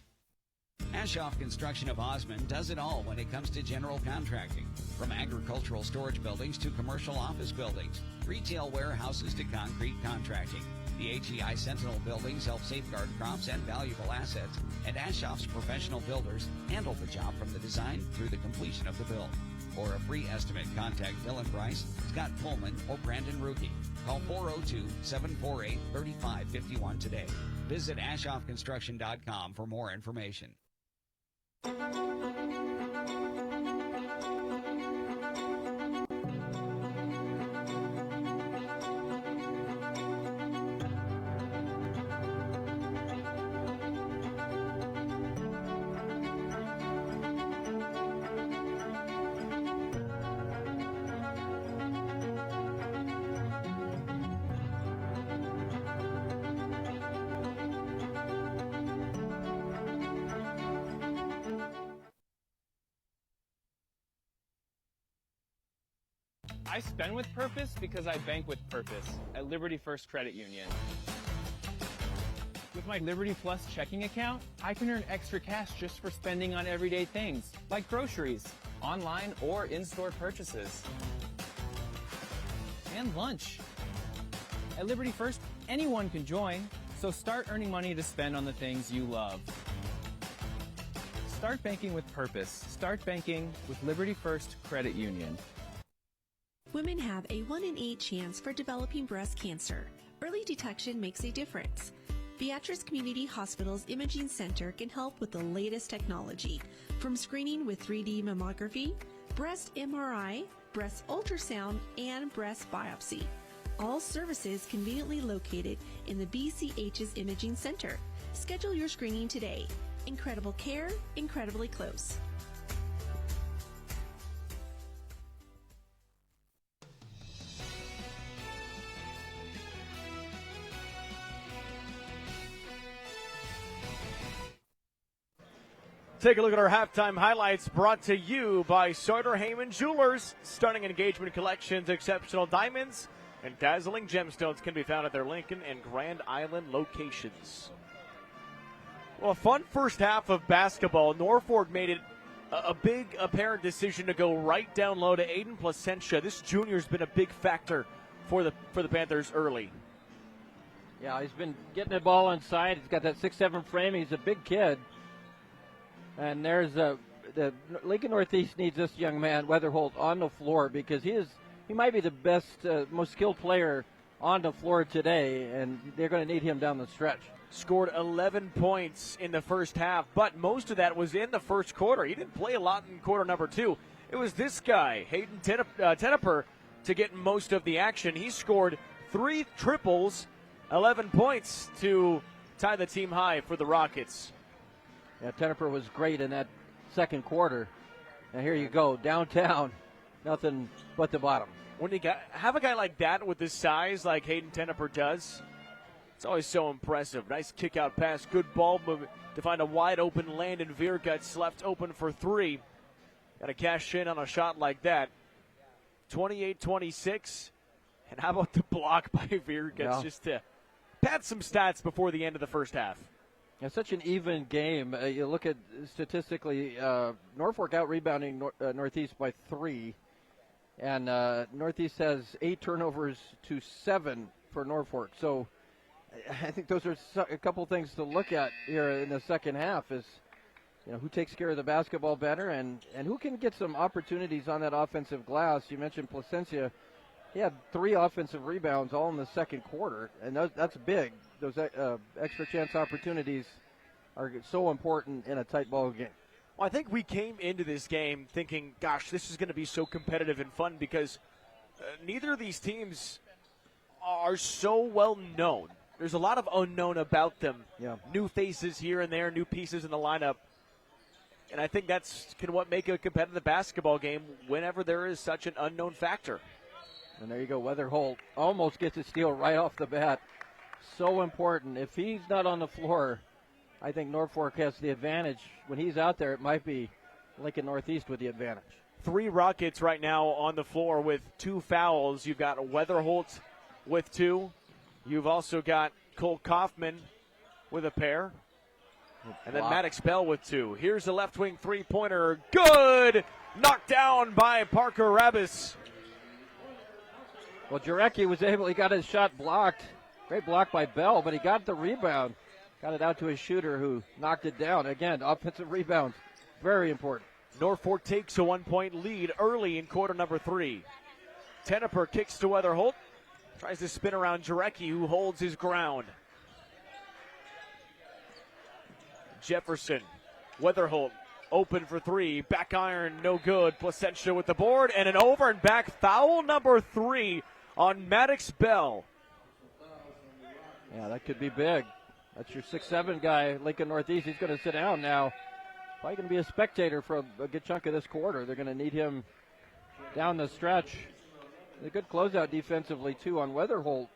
Ashoff Construction of Osmond does it all when it comes to general contracting. From agricultural storage buildings to commercial office buildings, retail warehouses to concrete contracting. The HEI Sentinel buildings help safeguard crops and valuable assets, and Ashoff's professional builders handle the job from the design through the completion of the build. For a free estimate, contact Dylan Price, Scott Pullman, or Brandon Rookie. Call 402-748-3551 today. Visit AshoffConstruction.com for more information. I spend with purpose because I bank with purpose at Liberty First Credit Union. With my Liberty Plus checking account, I can earn extra cash just for spending on everyday things, like groceries, online or in-store purchases, and lunch. At Liberty First, anyone can join, so start earning money to spend on the things you love. Start banking with purpose. Start banking with Liberty First Credit Union. Women have a 1 in 8 chance for developing breast cancer. Early detection makes a difference. Beatrice Community Hospital's Imaging Center can help with the latest technology, from screening with 3D mammography, breast MRI, breast ultrasound, and breast biopsy. All services conveniently located in the BCH's Imaging Center. Schedule your screening today. Incredible care, incredibly close. Take a look at our halftime highlights brought to you by Sartor Heyman Jewelers. Stunning engagement collections, exceptional diamonds, and dazzling gemstones can be found at their Lincoln and Grand Island locations. Well, a fun first half of basketball. Norfolk made it a big apparent decision to go right down low to Aiden Placentia. This junior's been a big factor for the Panthers early. Yeah, he's been getting the ball inside. He's got that 6'7" frame. He's a big kid. And there's the Lincoln Northeast needs this young man, Weatherholt, on the floor because he might be the best, most skilled player on the floor today, and they're going to need him down the stretch. Scored 11 points in the first half, but most of that was in the first quarter. He didn't play a lot in quarter number 2. It was this guy, Hayden Teneper, to get most of the action. He scored 3 triples, 11 points to tie the team high for the Rockets. Yeah, Teneper was great in that second quarter. And here you go, downtown, nothing but the bottom. When you have a guy like that with the size like Hayden Teneper does, it's always so impressive. Nice kick-out pass, good ball movement to find a wide-open Landon Vierguts left open for 3. Got to cash in on a shot like that. 28-26. And how about the block by Vierguts just to pad some stats before the end of the first half? It's such an even game. You look at statistically, Norfolk out-rebounding Northeast by 3. And Northeast has 8 turnovers to 7 for Norfolk. So I think those are a couple things to look at here in the second half is, who takes care of the basketball better and who can get some opportunities on that offensive glass. You mentioned Placencia. He had 3 offensive rebounds all in the second quarter, and that's big. Those extra chance opportunities are so important in a tight ball game. Well, I think we came into this game thinking, gosh, this is going to be so competitive and fun because neither of these teams are so well known. There's a lot of unknown about them. Yeah. New faces here and there, new pieces in the lineup. And I think that's what make a competitive basketball game whenever there is such an unknown factor. And there you go. Weatherholt almost gets a steal right off the bat. So important. If he's not on the floor, I think Norfolk has the advantage. When he's out there, it might be Lincoln Northeast with the advantage. 3 Rockets right now on the floor with 2 fouls. You've got Weatherholt with 2. You've also got Cole Kaufman with a pair. And then Maddox Bell with 2. Here's the left wing 3-pointer. Good! Knocked down by Parker Rabbis. Well, Jarecki was able, he got his shot blocked. Great block by Bell, but he got the rebound. Got it out to his shooter who knocked it down. Again, offensive rebounds, very important. Norfolk takes a 1-point lead early in quarter number 3. Teneper kicks to Weatherholt. Tries to spin around Jarecki, who holds his ground. Jefferson, Weatherholt, open for 3. Back iron, no good. Placentia with the board, and an over and back foul number 3 on Maddox Bell. Yeah, that could be big. That's your 6'7" guy, Lincoln Northeast. He's going to sit down now. Probably going to be a spectator for a good chunk of this quarter. They're going to need him down the stretch. A good closeout defensively too on Weatherholt.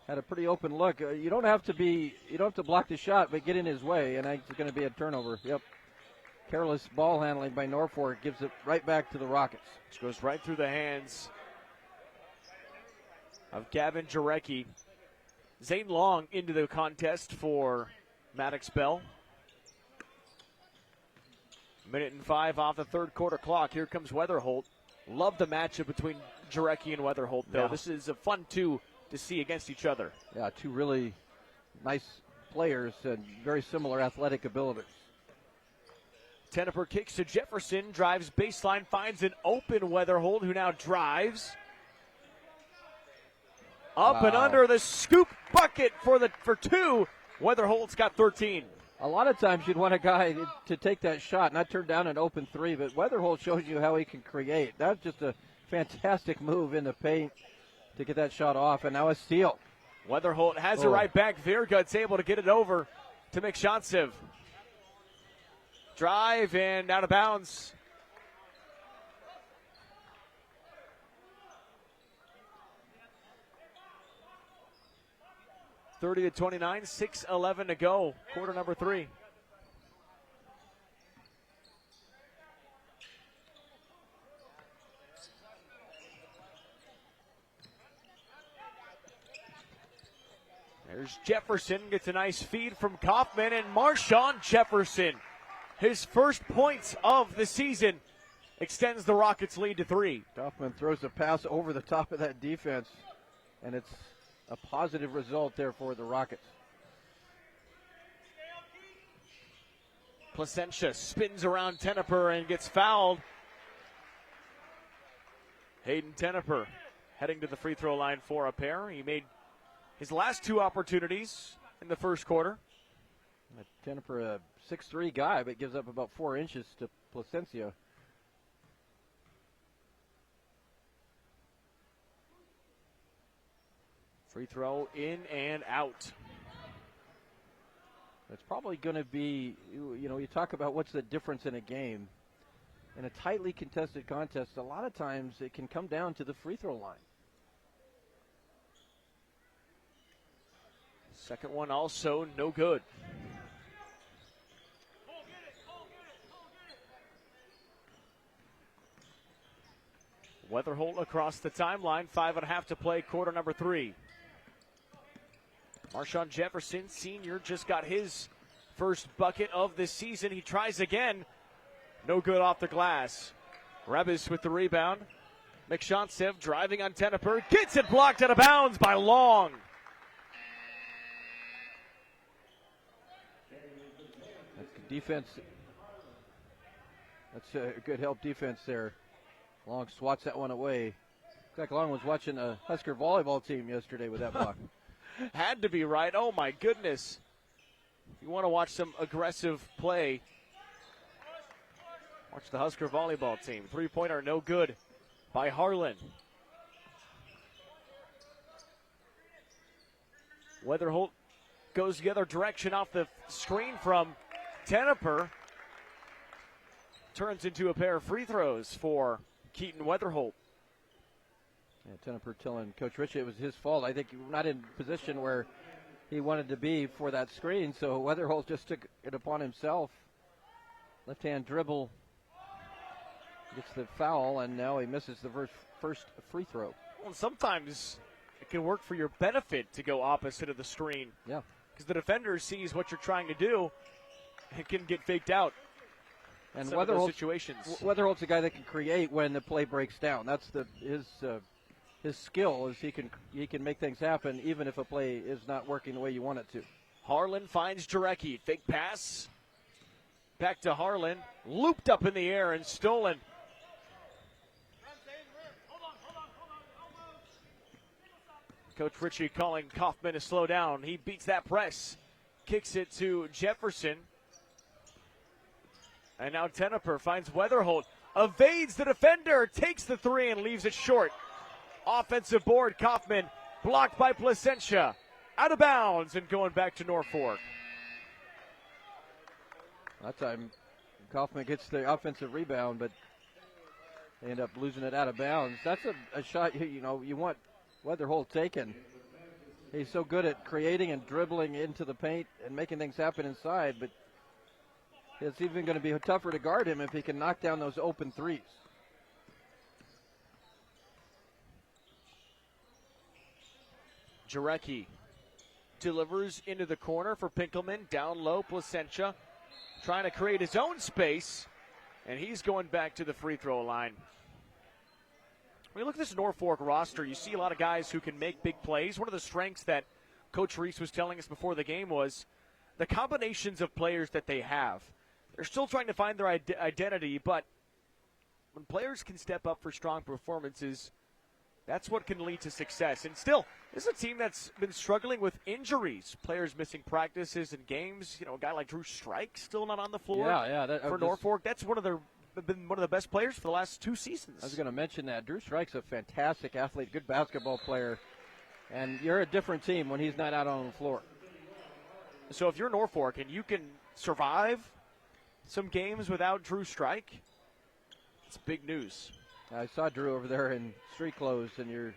Had a pretty open look. You don't have to block the shot, but get in his way, and I think it's going to be a turnover. Yep. Careless ball handling by Norfolk gives it right back to the Rockets. Which goes right through the hands of Gavin Jarecki. Zane Long into the contest for Maddox Bell. 1:05 off the third quarter clock. Here comes Weatherholt. Love the matchup between Jarecki and Weatherholt, though. Yeah. This is a fun two to see against each other. Yeah, 2 really nice players and very similar athletic abilities. Teneper kicks to Jefferson, drives baseline, finds an open Weatherholt, who now drives. Up and under the scoop bucket for 2. Weatherholt's got 13. A lot of times you'd want a guy to take that shot, not turn down an open 3, but Weatherholt shows you how he can create. That's just a fantastic move in the paint to get that shot off, and now a steal. Weatherholt has it right back. Viergut's able to get it over to Mikshantsev. Drive and out of bounds. (30 to 29, 6:11 to go. Quarter number 3. There's Jefferson, gets a nice feed from Kaufman, and Marshawn Jefferson, his first points of the season, extends the Rockets' lead to 3. Kaufman throws a pass over the top of that defense, and it's a positive result there for the Rockets. Placentia spins around Teneper and gets fouled. Hayden Teneper heading to the free throw line for a pair. He made his last 2 opportunities in the first quarter. Teneper, a 6'3" guy, but gives up about 4 inches to Placencia. Free throw in and out. It's probably going to be, you talk about what's the difference in a game. In a tightly contested contest, a lot of times it can come down to the free throw line. Second one also no good. Weatherholt across the timeline, 5.5 to play, quarter number 3. Marshawn Jefferson, senior, just got his first bucket of the season. He tries again. No good off the glass. Rebis with the rebound. McShantsev driving on Teneper. Gets it blocked out of bounds by Long. That's good defense. That's a good help defense there. Long swats that one away. Looks like Long was watching a Husker volleyball team yesterday with that block. Had to be right. Oh, my goodness. If you want to watch some aggressive play, watch the Husker volleyball team. Three-pointer, no good by Harlan. Weatherholt goes the other direction off the screen from Teneper. Turns into a pair of free throws for Keaton Weatherholt. Yeah, Teneper telling Coach Ritchie it was his fault. I think he was not in position where he wanted to be for that screen, so Weatherholt just took it upon himself. Left-hand dribble, gets the foul, and now he misses the first free throw. Well, sometimes it can work for your benefit to go opposite of the screen. Yeah. Because the defender sees what you're trying to do and can get faked out. And Weatherholt's a guy that can create when the play breaks down. That's his skill is he can make things happen even if a play is not working the way you want it to. Harlan finds Jarecki. Fake pass. Back to Harlan. Looped up in the air and stolen. Coach Ritchie calling Kaufman to slow down. He beats that press. Kicks it to Jefferson. And now Teneper finds Weatherholt. Evades the defender. Takes the 3 and leaves it short. Offensive board, Kaufman, blocked by Placentia. Out of bounds and going back to Norfolk. That time, Kaufman gets the offensive rebound, but they end up losing it out of bounds. That's a shot, you want Weatherholt taken. He's so good at creating and dribbling into the paint and making things happen inside, but it's even going to be tougher to guard him if he can knock down those open threes. Jarecki delivers into the corner for Pinkelman. Down low, Placentia trying to create his own space, and he's going back to the free throw line. When you look at this Norfolk roster, you see a lot of guys who can make big plays. One of the strengths that Coach Reese was telling us before the game was the combinations of players that they have. They're still trying to find their identity, but when players can step up for strong performances, that's what can lead to success. And still, this is a team that's been struggling with injuries. Players missing practices and games. A guy like Drew Strike still not on the floor for Norfolk. That's been one of the best players for the last 2 seasons. I was going to mention that. Drew Strike's a fantastic athlete, good basketball player. And you're a different team when he's not out on the floor. So if you're Norfolk and you can survive some games without Drew Strike, it's big news. I saw Drew over there in street clothes, and you're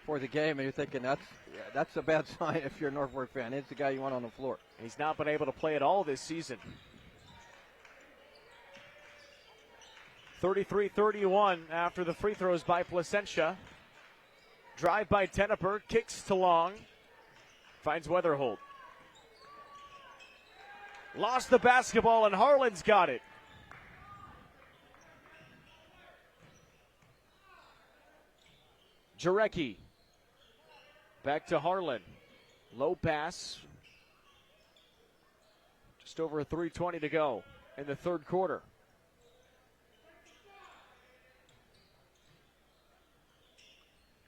for the game, and you're thinking that's a bad sign if you're a Norfolk fan. It's the guy you want on the floor. He's not been able to play at all this season. 33-31 after the free throws by Placentia. Drive by Teneper, kicks to Long. Finds Weatherholt. Lost the basketball, and Harlan's got it. Jarecki. Back to Harlan. Low pass. Just over 3:20 to go in the third quarter.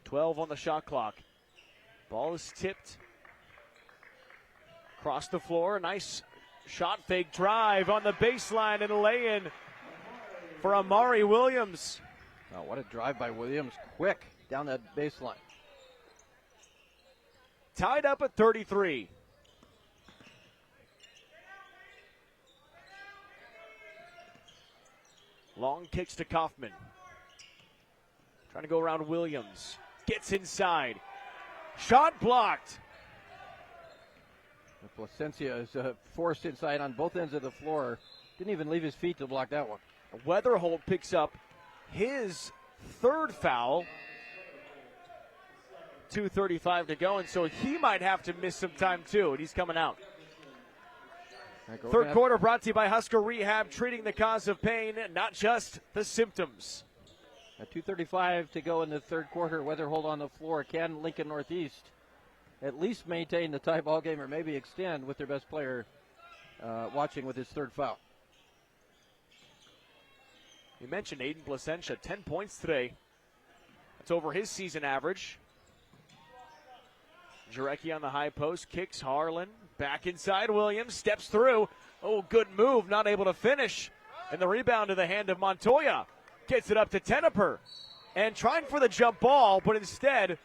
.12 on the shot clock. Ball is tipped. Across the floor. Nice shot fake drive on the baseline and lay-in for Amari Williams. Oh, what a drive by Williams. Quick down that baseline. Tied up at 33. Long kicks to Kaufman. Trying to go around Williams. Gets inside. Shot blocked. Placencia is forced inside on both ends of the floor. Didn't even leave his feet to block that one. Weatherholt picks up his third foul. 2:35 to go, and so he might have to miss some time too, and he's coming out. Third quarter brought to you by Husker Rehab, treating the cause of pain, not just the symptoms. At 2:35 to go in the third quarter, Weatherholt on the floor. Can Lincoln Northeast at least maintain the tie ball game or maybe extend with their best player watching with his third foul? You mentioned Aiden Placencia, 10 points today. That's over his season average. Jarecki on the high post, kicks Harlan. Back inside, Williams steps through. Oh, good move, not able to finish. And the rebound to the hand of Montoya. Gets it up to Teneper. And trying for the jump ball, but instead,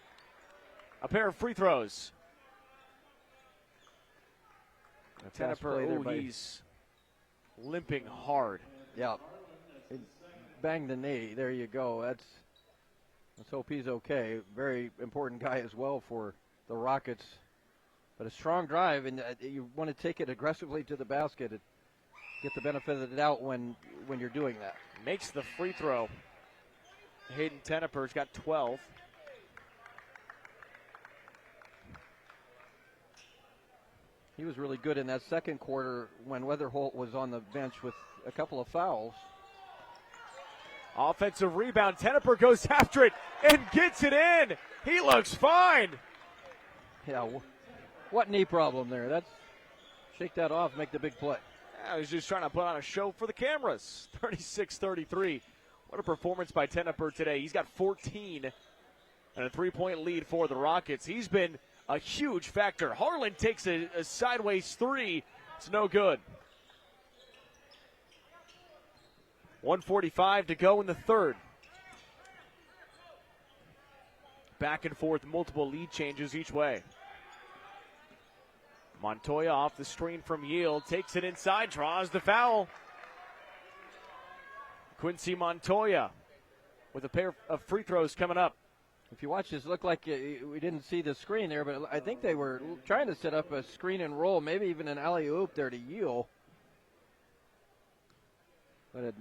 a pair of free throws. Teneper, he's limping hard. Yeah. Bang the knee. There you go. Let's hope he's okay. Very important guy as well for the Rockets. But a strong drive, and you want to take it aggressively to the basket and get the benefit of the doubt when you're doing that. Makes the free throw. Hayden Teneper's got 12. He was really good in that second quarter when Weatherholt was on the bench with a couple of fouls. Offensive rebound. Teneper goes after it and gets it in. He looks fine. Yeah, what knee problem there? Shake that off, make the big play. I was just trying to put on a show for the cameras. 36-33. What a performance by Teneper today. He's got 14 and a 3-point lead for the Rockets. He's been a huge factor. Harlan takes a sideways three. It's no good. 1:45 to go in the third. Back and forth, multiple lead changes each way. Montoya off the screen from Yield, takes it inside, draws the foul. Quincy Montoya with a pair of free throws coming up. If you watch this, it looked like we didn't see the screen there, but I think they were trying to set up a screen and roll, maybe even an alley-oop there to Yield. But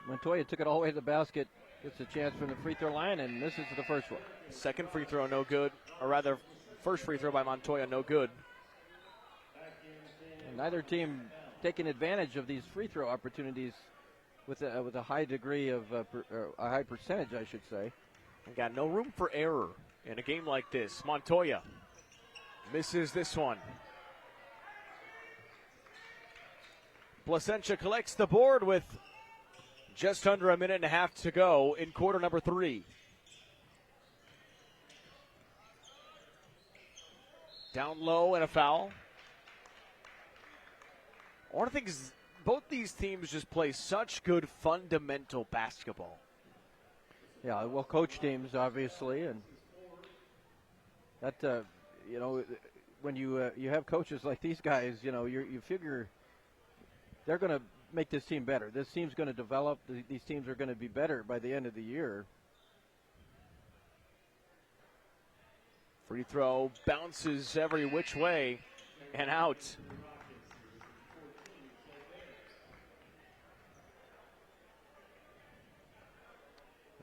Montoya took it all the way to the basket, gets a chance from the free throw line, and misses the first one. Second free throw, no good. Or rather, first free throw by Montoya, no good. And neither team taking advantage of these free throw opportunities with a high degree of a high percentage, I should say. And got no room for error in a game like this. Montoya misses this one. Placencia collects the board with just under a minute and a half to go in quarter number 3. Down low and a foul. One of the things, both these teams just play such good fundamental basketball. Yeah, well, coach teams, obviously, and that, when you have coaches like these guys, you figure they're going to make this team better. This team's going to develop. These teams are going to be better by the end of the year. Free throw bounces every which way and out.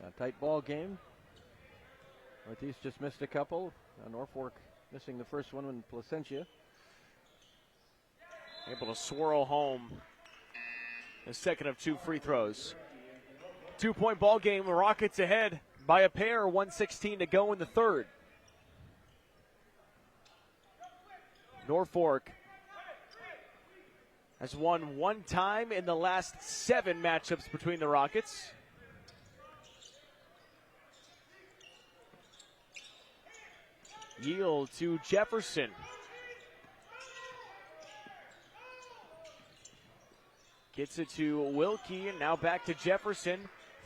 A tight ball game. Northeast just missed a couple. Norfolk Missing the first one in Placentia. Able to swirl home the second of 2 free throws. 2-point ball game. The Rockets ahead by a pair. 1:16 to go in the third. Norfolk has won one time in the last 7 matchups between the Rockets. Yield to Jefferson. Gets it to Wilkie, and now back to Jefferson.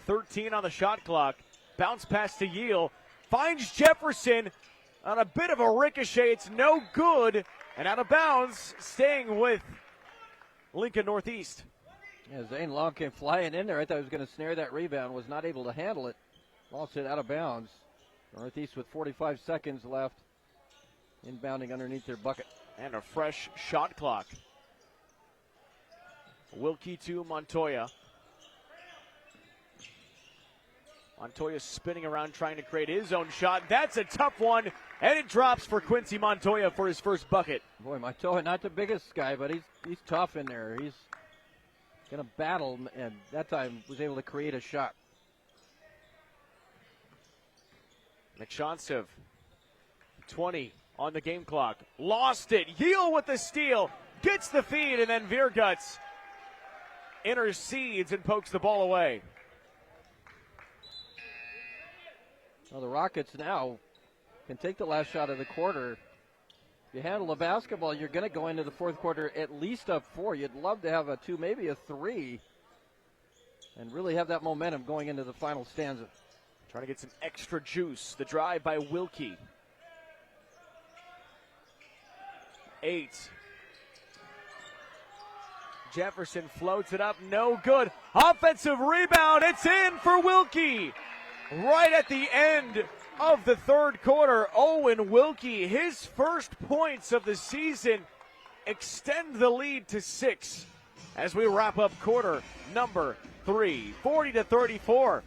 13 on the shot clock. Bounce pass to Yield. Finds Jefferson on a bit of a ricochet. It's no good. And out of bounds, staying with Lincoln Northeast. Yeah, Zane Long came flying in there. I thought he was going to snare that rebound. Was not able to handle it. Lost it out of bounds. Northeast with 45 seconds left. Inbounding underneath their bucket. And a fresh shot clock. Wilkie to Montoya. Montoya spinning around trying to create his own shot. That's a tough one, and it drops for Quincy Montoya for his first bucket. Boy, Montoya, not the biggest guy, but he's tough in there. He's going to battle, and that time was able to create a shot. McShonsev, 20 on the game clock. Lost it. Yield with the steal. Gets the feed, and then Vierguts intercedes and pokes the ball away. Well, the Rockets now can take the last shot of the quarter. If you handle the basketball, you're going to go into the fourth quarter at least up 4. You'd love to have a 2, maybe a 3, and really have that momentum going into the final stanza. Trying to get some extra juice. The drive by Wilkie. 8. Jefferson floats it up. No good. Offensive rebound. It's in for Wilkie. Right at the end of the third quarter, Owen Wilkie, his first points of the season, extend the lead to 6 as we wrap up quarter number 3. 40-34.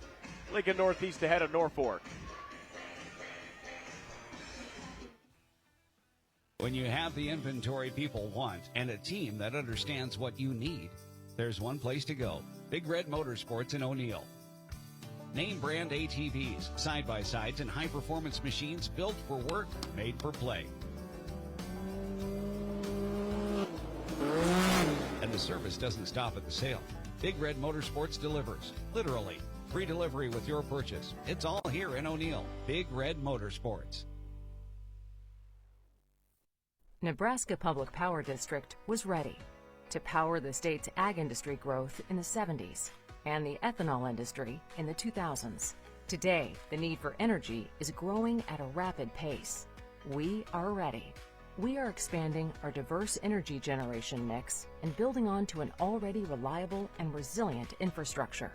Lincoln Northeast ahead of Norfolk. When you have the inventory people want and a team that understands what you need, there's one place to go. Big Red Motorsports in O'Neill. Name brand ATVs, side-by-sides, and high-performance machines built for work, made for play. And the service doesn't stop at the sale. Big Red Motorsports delivers, literally. Free delivery with your purchase. It's all here in O'Neill. Big Red Motorsports. Nebraska Public Power District was ready to power the state's ag industry growth in the 70s and the ethanol industry in the 2000s. Today, the need for energy is growing at a rapid pace. We are ready. We are expanding our diverse energy generation mix and building on to an already reliable and resilient infrastructure,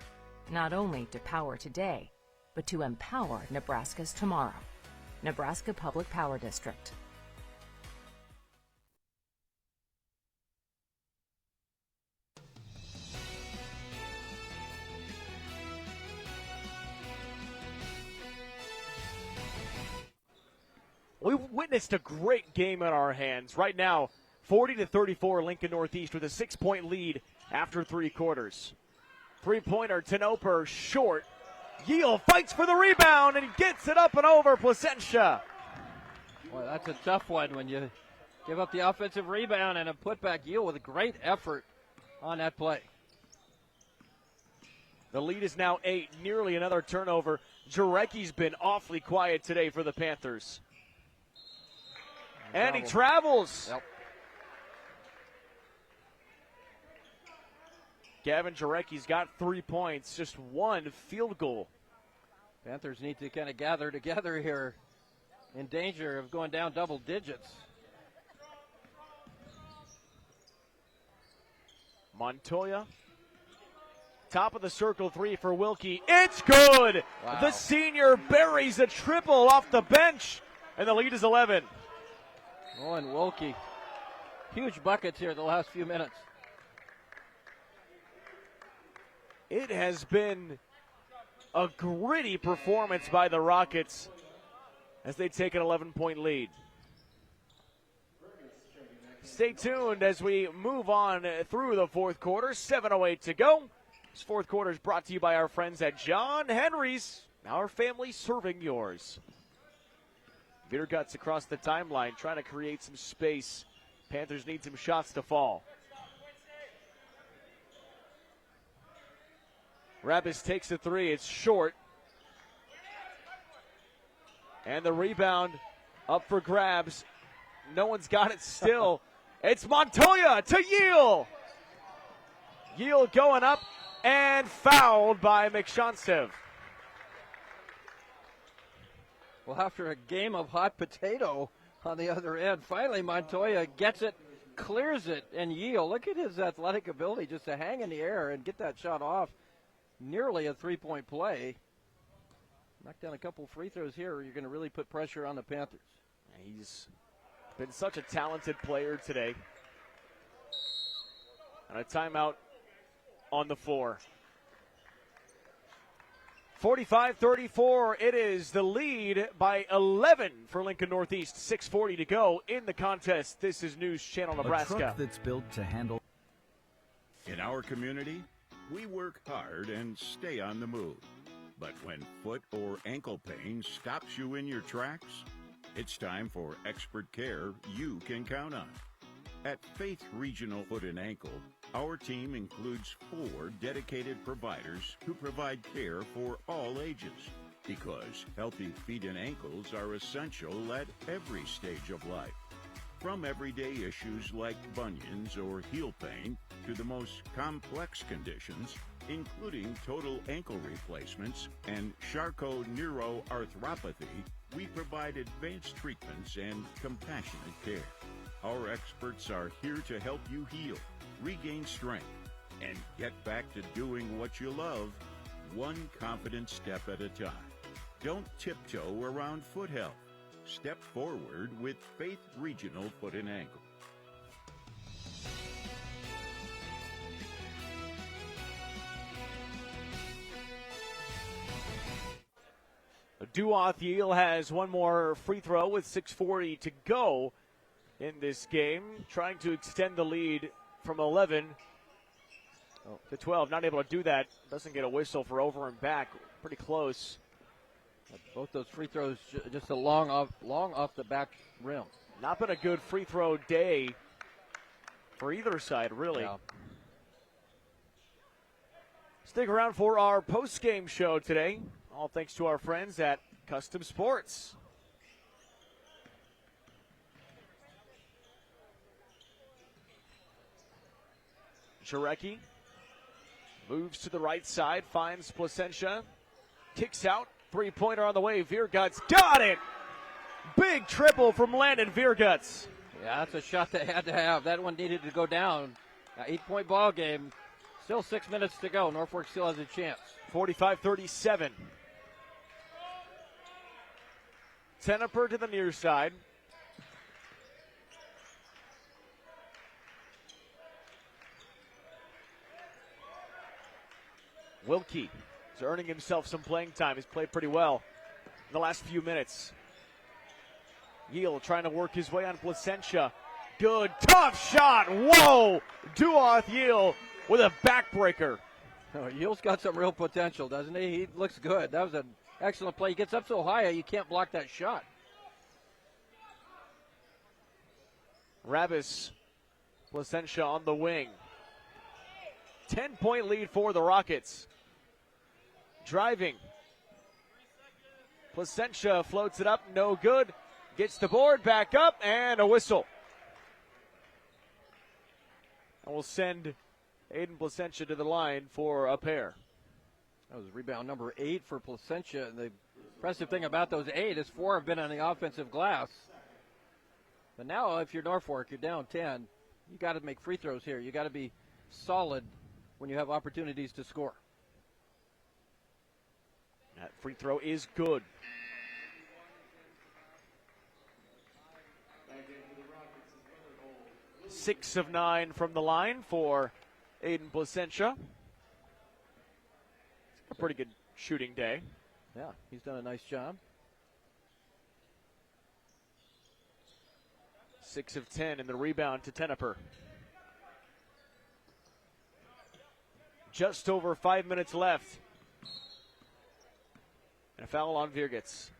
not only to power today, but to empower Nebraska's tomorrow. Nebraska Public Power District. We've witnessed a great game in our hands. Right now, 40-34 Lincoln Northeast with a 6-point lead after 3 quarters. Three-pointer, Tenoper short. Yield fights for the rebound and gets it up and over Placentia. Boy, that's a tough one when you give up the offensive rebound and a putback. Yield with a great effort on that play. The lead is now 8, nearly another turnover. Jarecki's been awfully quiet today for the Panthers. And he travels. Yep. Gavin Jarecki's got 3 points, just 1 field goal. Panthers need to kind of gather together here, in danger of going down double digits. Montoya, top of the circle 3 for Wilkie. It's good. Wow. The senior buries a triple off the bench, and the lead is 11. Owen Wilkie, huge buckets here the last few minutes. It has been a gritty performance by the Rockets as they take an 11-point lead. Stay tuned as we move on through the fourth quarter. 7:08 to go. This fourth quarter is brought to you by our friends at John Henry's. Our family serving yours. Veerguts across the timeline, trying to create some space. Panthers need some shots to fall. Rabbis takes the three. It's short. And the rebound up for grabs. No one's got it still. It's Montoya to Yeel. Yeel going up and fouled by McShonstev. Well, after a game of hot potato on the other end, finally Montoya gets it, clears it, and Yeel, look at his athletic ability just to hang in the air and get that shot off. Nearly a three-point play. Knock down a couple free throws here, you're going to really put pressure on the Panthers. He's been such a talented player today. And a timeout on the floor. 45-34, it is the lead by 11 for Lincoln Northeast. 6:40 to go in the contest. This is News Channel Nebraska. A truck that's built to handle. In our community, we work hard and stay on the move. But when foot or ankle pain stops you in your tracks, it's time for expert care you can count on. At Faith Regional Foot and Ankle, our team includes 4 dedicated providers who provide care for all ages. Because healthy feet and ankles are essential at every stage of life. From everyday issues like bunions or heel pain to the most complex conditions, including total ankle replacements and Charcot-neuroarthropathy, we provide advanced treatments and compassionate care. Our experts are here to help you heal, regain strength, and get back to doing what you love, one confident step at a time. Don't tiptoe around foot health. Step forward with Faith Regional Foot and Ankle. Duoth Yeel has one more free throw with 6:40 to go in this game, trying to extend the lead from 11 to 12. Not able to do that. Doesn't get a whistle for over and back. Pretty close. Both those free throws just long off the back rim. Not been a good free throw day for either side, really. Yeah. Stick around for our post-game show today. All thanks to our friends at Custom Sports. Jarecki moves to the right side, finds Placentia, kicks out, three-pointer on the way. Veerguts got it! Big triple from Landon Veerguts. Yeah, that's a shot they had to have. That one needed to go down. 8-point ball game. Still 6 minutes to go. Norfolk still has a chance. 45-37. Teneper to the near side. Wilkie is earning himself some playing time. He's played pretty well in the last few minutes. Yeel trying to work his way on Placentia. Good, tough shot. Whoa! Duoth Yeel with a backbreaker. Oh, Yeel's got some real potential, doesn't he? He looks good. That was an excellent play. He gets up so high, you can't block that shot. Rabbis, Placentia on the wing. 10-point lead for the Rockets. Driving. Placentia floats it up, no good. Gets the board back up, and a whistle. And we'll send Aiden Placentia to the line for a pair. That was rebound number 8 for Placentia. And the impressive thing about those 8 is 4 have been on the offensive glass. But now if you're Norfolk, you're down 10. You got to make free throws here. You got to be solid when you have opportunities to score. That free throw is good. Six of 9 from the line for Aiden Placentia. A pretty good shooting day. Yeah, he's done a nice job. 6 of 10 in the rebound to Teneper. Just over 5 minutes left. And a foul on Virgits.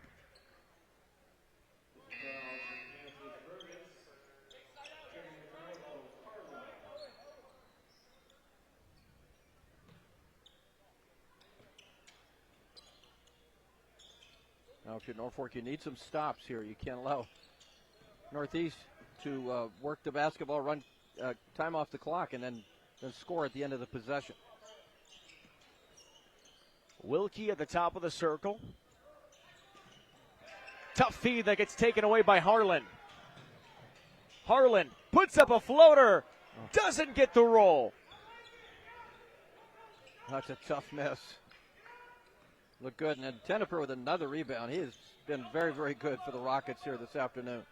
Now, if you're Norfolk, you need some stops here. You can't allow Northeast to work the basketball, run time off the clock, and then score at the end of the possession. Wilkie at the top of the circle. Tough feed that gets taken away by Harlan. Harlan puts up a floater. Doesn't get the roll. That's a tough miss. Look good. And then Teneper with another rebound. He has been very, very good for the Rockets here this afternoon.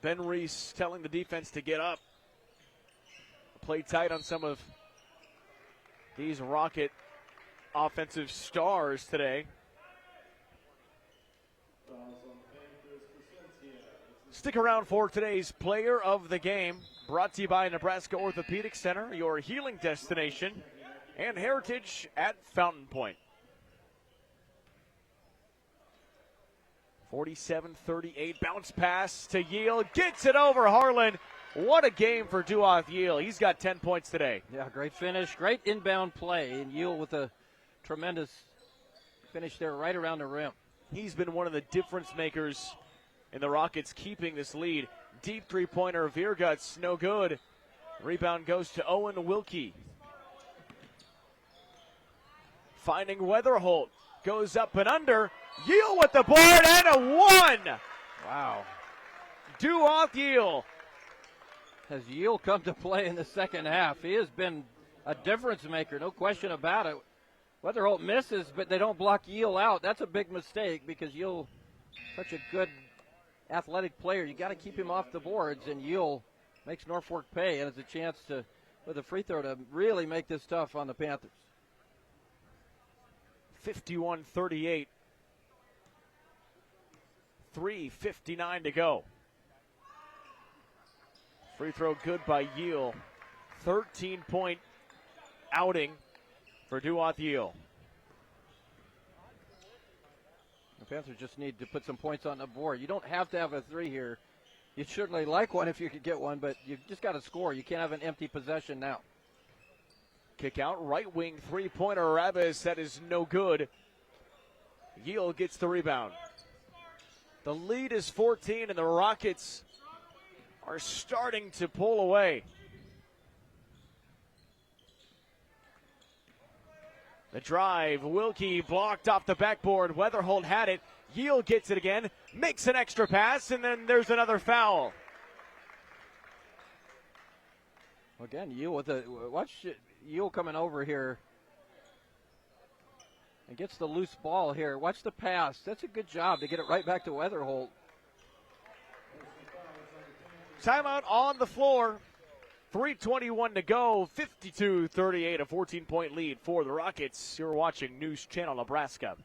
Ben Reese telling the defense to get up. Play tight on some of these Rocket offensive stars today. Stick around for today's player of the game, brought to you by Nebraska Orthopedic Center, your healing destination, and Heritage at Fountain Point. 47-38, bounce pass to Yale, gets it over Harlan. What a game for Duoth Yale. He's got 10 points today. Yeah, great finish, great inbound play, and Yale with a tremendous finish there right around the rim. He's been one of the difference makers in the Rockets keeping this lead. Deep three-pointer, Virguts, no good. Rebound goes to Owen Wilkie. Finding Weatherholt, goes up and under. Yale with the board and a one. Wow. Duoth Yale. Has Yale come to play in the second half? He has been a difference maker, no question about it. Weatherholt misses, but they don't block Yale out. That's a big mistake because Yale, such a good athletic player. You got to keep him off the boards, and Yale makes Norfolk pay, and it's a chance to, with a free throw, to really make this tough on the Panthers. 51-38. 3:59 to go. Free throw good by Yale. 13-point outing for Duoth Yale. The Panthers just need to put some points on the board. You don't have to have a three here. You'd certainly like one if you could get one, but you've just got to score. You can't have an empty possession now. Kick out, right wing three-pointer, Ravis, that is no good. Yale gets the rebound. The lead is 14, and the Rockets are starting to pull away. The drive, Wilkie blocked off the backboard. Weatherholt had it. Yale gets it again, makes an extra pass, and then there's another foul. Again, Yale with a watch. Yale coming over here and gets the loose ball here. Watch the pass. That's a good job to get it right back to Weatherholt. Timeout on the floor. 3:21 to go. 52-38, a 14-point lead for the Rockets. You're watching News Channel Nebraska.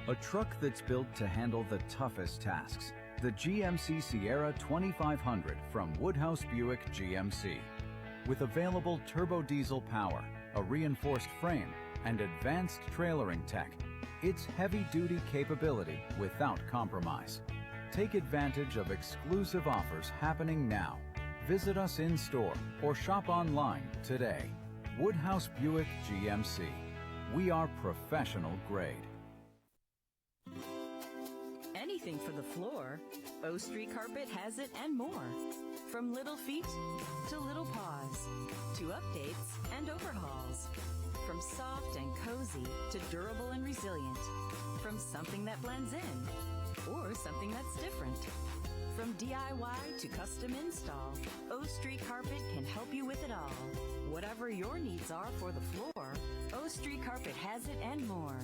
A truck that's built to handle the toughest tasks. The GMC Sierra 2500 from Woodhouse Buick GMC. With available turbo diesel power, a reinforced frame, and advanced trailering tech, it's heavy-duty capability without compromise. Take advantage of exclusive offers happening now. Visit us in-store or shop online today. Woodhouse Buick GMC. We are professional grade. Anything for the floor, O Street Carpet has it and more. From little feet to little paws, to updates and overhauls. From soft and cozy to durable and resilient. From something that blends in or something that's different. From DIY to custom install, O Street Carpet can help you with it all. Whatever your needs are for the floor, O Street Carpet has it and more.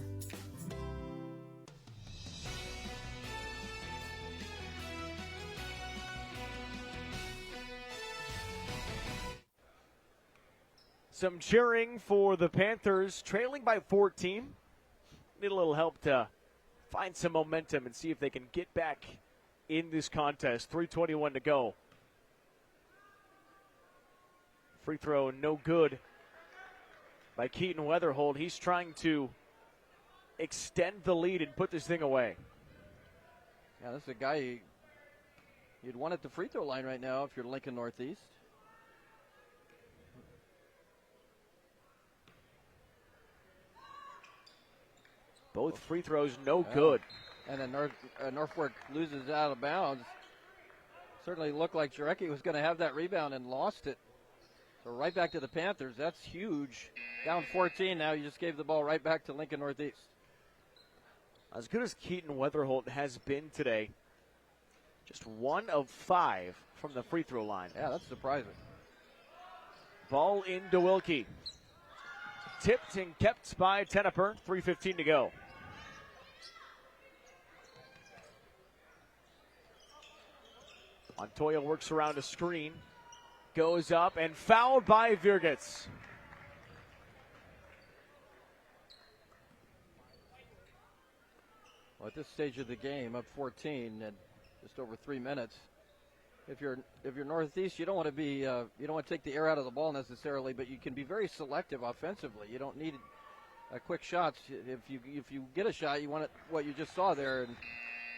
Some cheering for the Panthers, trailing by 14. Need a little help to find some momentum and see if they can get back in this contest. 3:21 to go. Free throw no good by Keaton Weatherholt. He's trying to extend the lead and put this thing away. Yeah, this is a guy you'd want at the free throw line right now if you're Lincoln Northeast. Both free throws no good. And then Norfolk loses out of bounds. Certainly looked like Jarecki was going to have that rebound and lost it. So right back to the Panthers. That's huge. Down 14 now. You just gave the ball right back to Lincoln Northeast. As good as Keaton Weatherholt has been today, just 1 of 5 from the free throw line. Yeah, that's surprising. Ball into Wilkie. Tipped and kept by Tenneper. 3:15 to go. Montoya works around a screen. Goes up and fouled by Virgits. Well, at this stage of the game, up 14 and just over 3 minutes. If you're Northeast, you don't want to be you don't want to take the air out of the ball necessarily, but you can be very selective offensively. You don't need quick shots. If you get a shot, you want it, what you just saw there, and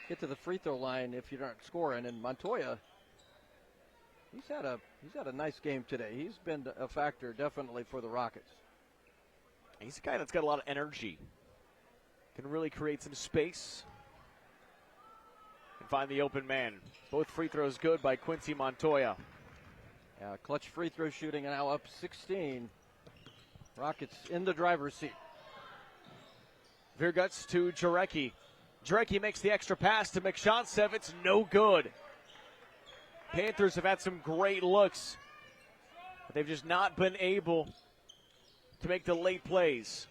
get to the free throw line if you're not scoring. And Montoya, he's had a nice game today. He's been a factor definitely for the Rockets. He's a guy that's got a lot of energy. Can really create some space and find the open man. Both free throws good by Quincy Montoya. Yeah, clutch free throw shooting, and now up 16. Rockets in the driver's seat. Virguts to Jarecki. Jarecki makes the extra pass to McShantsev. It's no good. Panthers have had some great looks, but they've just not been able to make the late plays.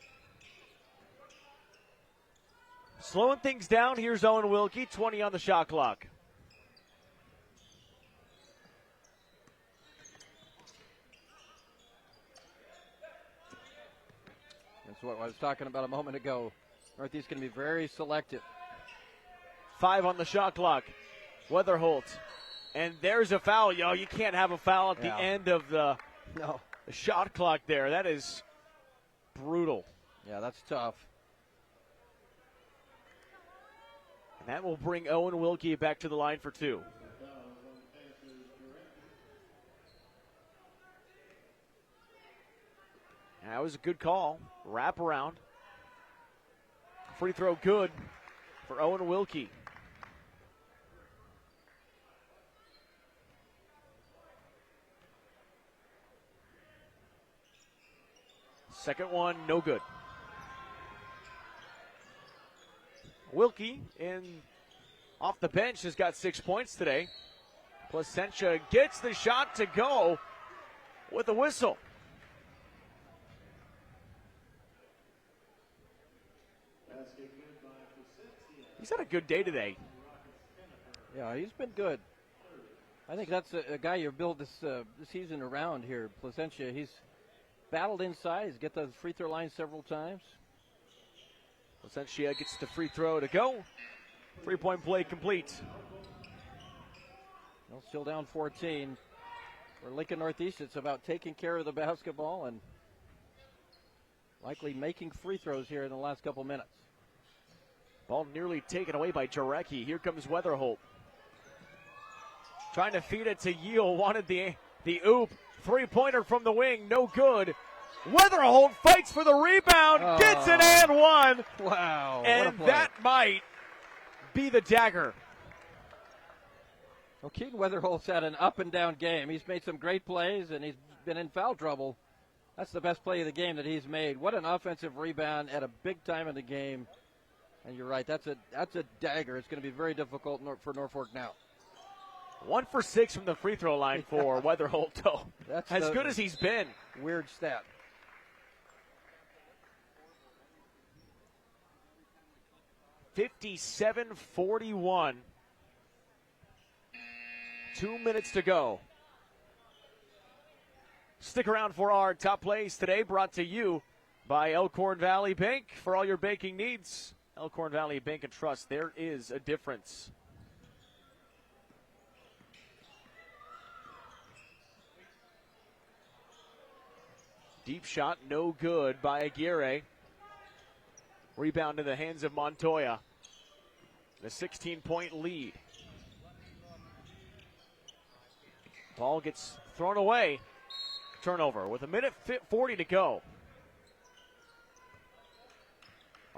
Slowing things down, here's Owen Wilkie, 20 on the shot clock. That's what I was talking about a moment ago. Northeast going to be very selective. 5 on the shot clock. Weatherholt. And there's a foul. Yo, you can't have a foul at the end of the shot clock there. That is brutal. Yeah, that's tough. And that will bring Owen Wilkie back to the line for 2. That was a good call. Wrap around. Free throw good for Owen Wilkie. Second one, no good. Wilkie off the bench has got 6 points today. Placentia gets the shot to go with a whistle. He's had a good day today. Yeah, he's been good. I think that's a guy you build this season around here. Placentia, he's battled inside. He's get the free throw line several times. Placentia gets the free throw to go. 3-point play complete. Well, still down 14. For Lincoln Northeast, it's about taking care of the basketball and likely making free throws here in the last couple minutes. Ball nearly taken away by Jarecki. Here comes Weatherholt. Trying to feed it to Yale. Wanted the oop. 3-pointer from the wing. No good. Weatherholt fights for the rebound. Gets an and one. Wow. And that might be the dagger. Well, Keaton Weatherholt's had an up and down game. He's made some great plays, and he's been in foul trouble. That's the best play of the game that he's made. What an offensive rebound at a big time in the game. And you're right, that's a dagger. It's going to be very difficult for Norfolk now. 1 for 6 from the free throw line for Weatherholt, though. That's as good as he's been. Weird stat. (57-41). 2 minutes to go. Stick around for our top plays today, brought to you by Elkhorn Valley Bank. For all your banking needs, Elkhorn Valley Bank and Trust, there is a difference. Deep shot, no good by Aguirre. Rebound in the hands of Montoya. The 16-point lead. Ball gets thrown away. Turnover with a minute 40 to go.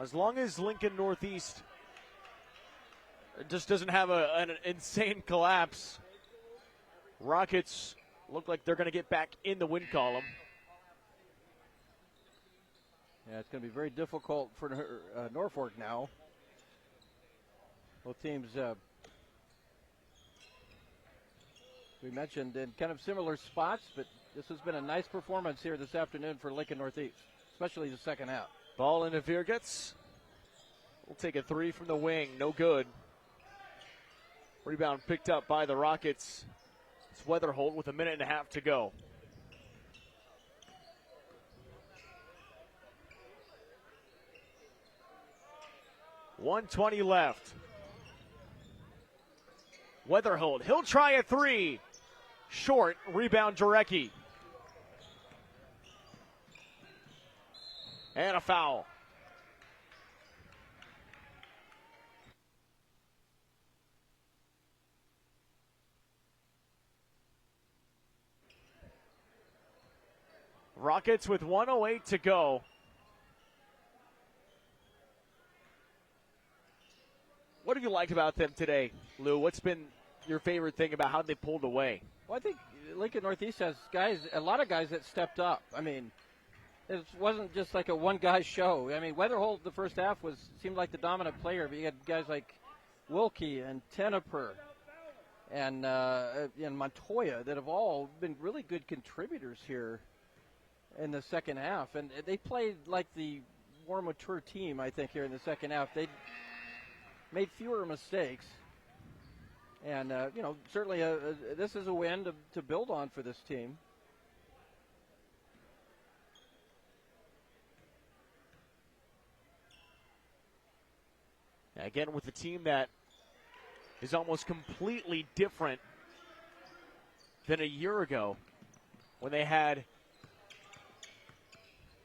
As long as Lincoln Northeast just doesn't have an insane collapse, Rockets look like they're going to get back in the win column. Yeah, it's going to be very difficult for Norfolk now. Both teams, we mentioned, in kind of similar spots, but this has been a nice performance here this afternoon for Lincoln Northeast, especially the second half. Ball into Virgats. We'll take a three from the wing, no good. Rebound picked up by the Rockets. It's Weatherholt with a minute and a half to go. .120 left. Weatherholt, he'll try a three. Short, rebound Jarecki. And a foul. Rockets with 1:08 to go. What have you liked about them today, Lou? What's been your favorite thing about how they pulled away? Well, I think Lincoln Northeast has a lot of guys that stepped up. I mean, it wasn't just like a one-guy show. I mean, Weatherholt the first half seemed like the dominant player, but you had guys like Wilkie and Teneper and Montoya that have all been really good contributors here in the second half. And they played like the more mature team, I think, here in the second half. They made fewer mistakes. And, certainly this is a win to build on for this team. Again, with a team that is almost completely different than a year ago when they had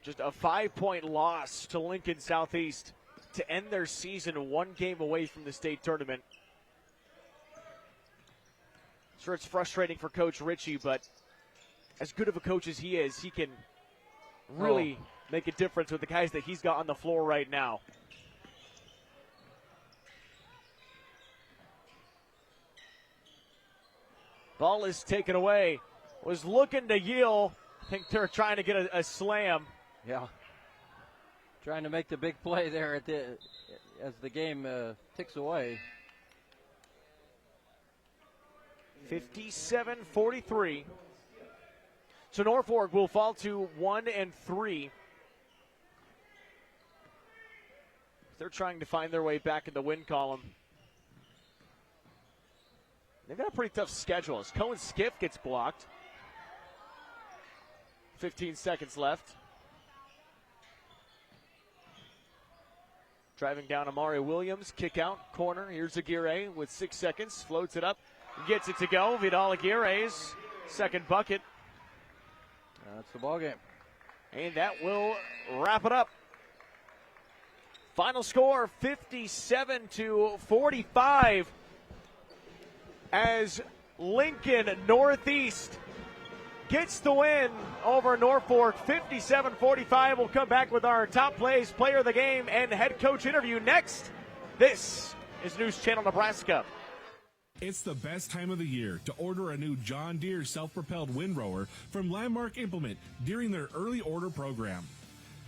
just a 5-point loss to Lincoln Southeast to end their season one game away from the state tournament. Sure, it's frustrating for Coach Ritchie, but as good of a coach as he is, he can really make a difference with the guys that he's got on the floor right now. Ball is taken away. Was looking to yield. I think they're trying to get a slam. Yeah. Trying to make the big play there as the game ticks away. 57-43. So Norfolk will fall to 1-3. They're trying to find their way back in the win column. They've got a pretty tough schedule as Cohen Skiff gets blocked. 15 seconds left. Driving down Amari Williams, kick out, corner. Here's Aguirre with 6 seconds, floats it up, gets it to go. Vidal Aguirre's second bucket. That's the ball game. And that will wrap it up. Final score 57-45 as Lincoln Northeast gets the win over Norfolk. 57-45. We'll come back with our top plays, player of the game, and head coach interview next. This is News Channel Nebraska. It's the best time of the year to order a new John Deere self-propelled windrower from Landmark Implement during their early order program.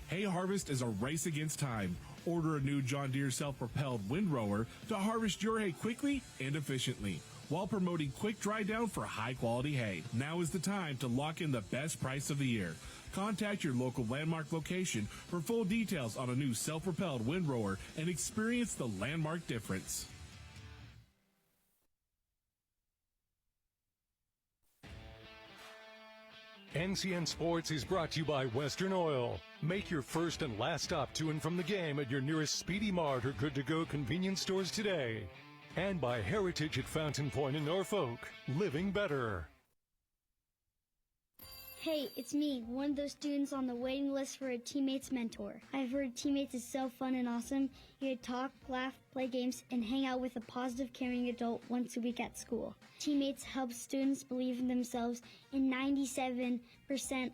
Hay harvest is a race against time. Order a new John Deere self-propelled windrower to harvest your hay quickly and efficiently while promoting quick dry down for high-quality hay. Now is the time to lock in the best price of the year. Contact your local Landmark location for full details on a new self-propelled windrower and experience the Landmark difference. NCN Sports is brought to you by Western Oil. Make your first and last stop to and from the game at your nearest Speedy Mart or good-to-go convenience stores today. And by Heritage at Fountain Point in Norfolk. Living better. Hey, it's me, one of those students on the waiting list for a teammate's mentor. I've heard teammates is so fun and awesome. You get to talk, laugh, play games, and hang out with a positive, caring adult once a week at school. Teammates help students believe in themselves, and 97%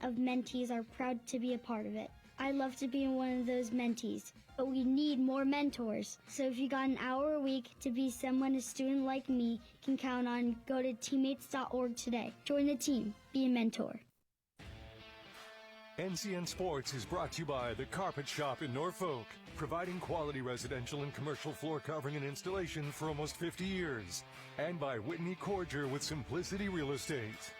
of mentees are proud to be a part of it. I'd love to be one of those mentees, but we need more mentors. So if you got an hour a week to be someone a student like me can count on, go to teammates.org today. Join the team. Be a mentor. NCN Sports is brought to you by The Carpet Shop in Norfolk, providing quality residential and commercial floor covering and installation for almost 50 years. And by Whitney Corger with Simplicity Real Estate.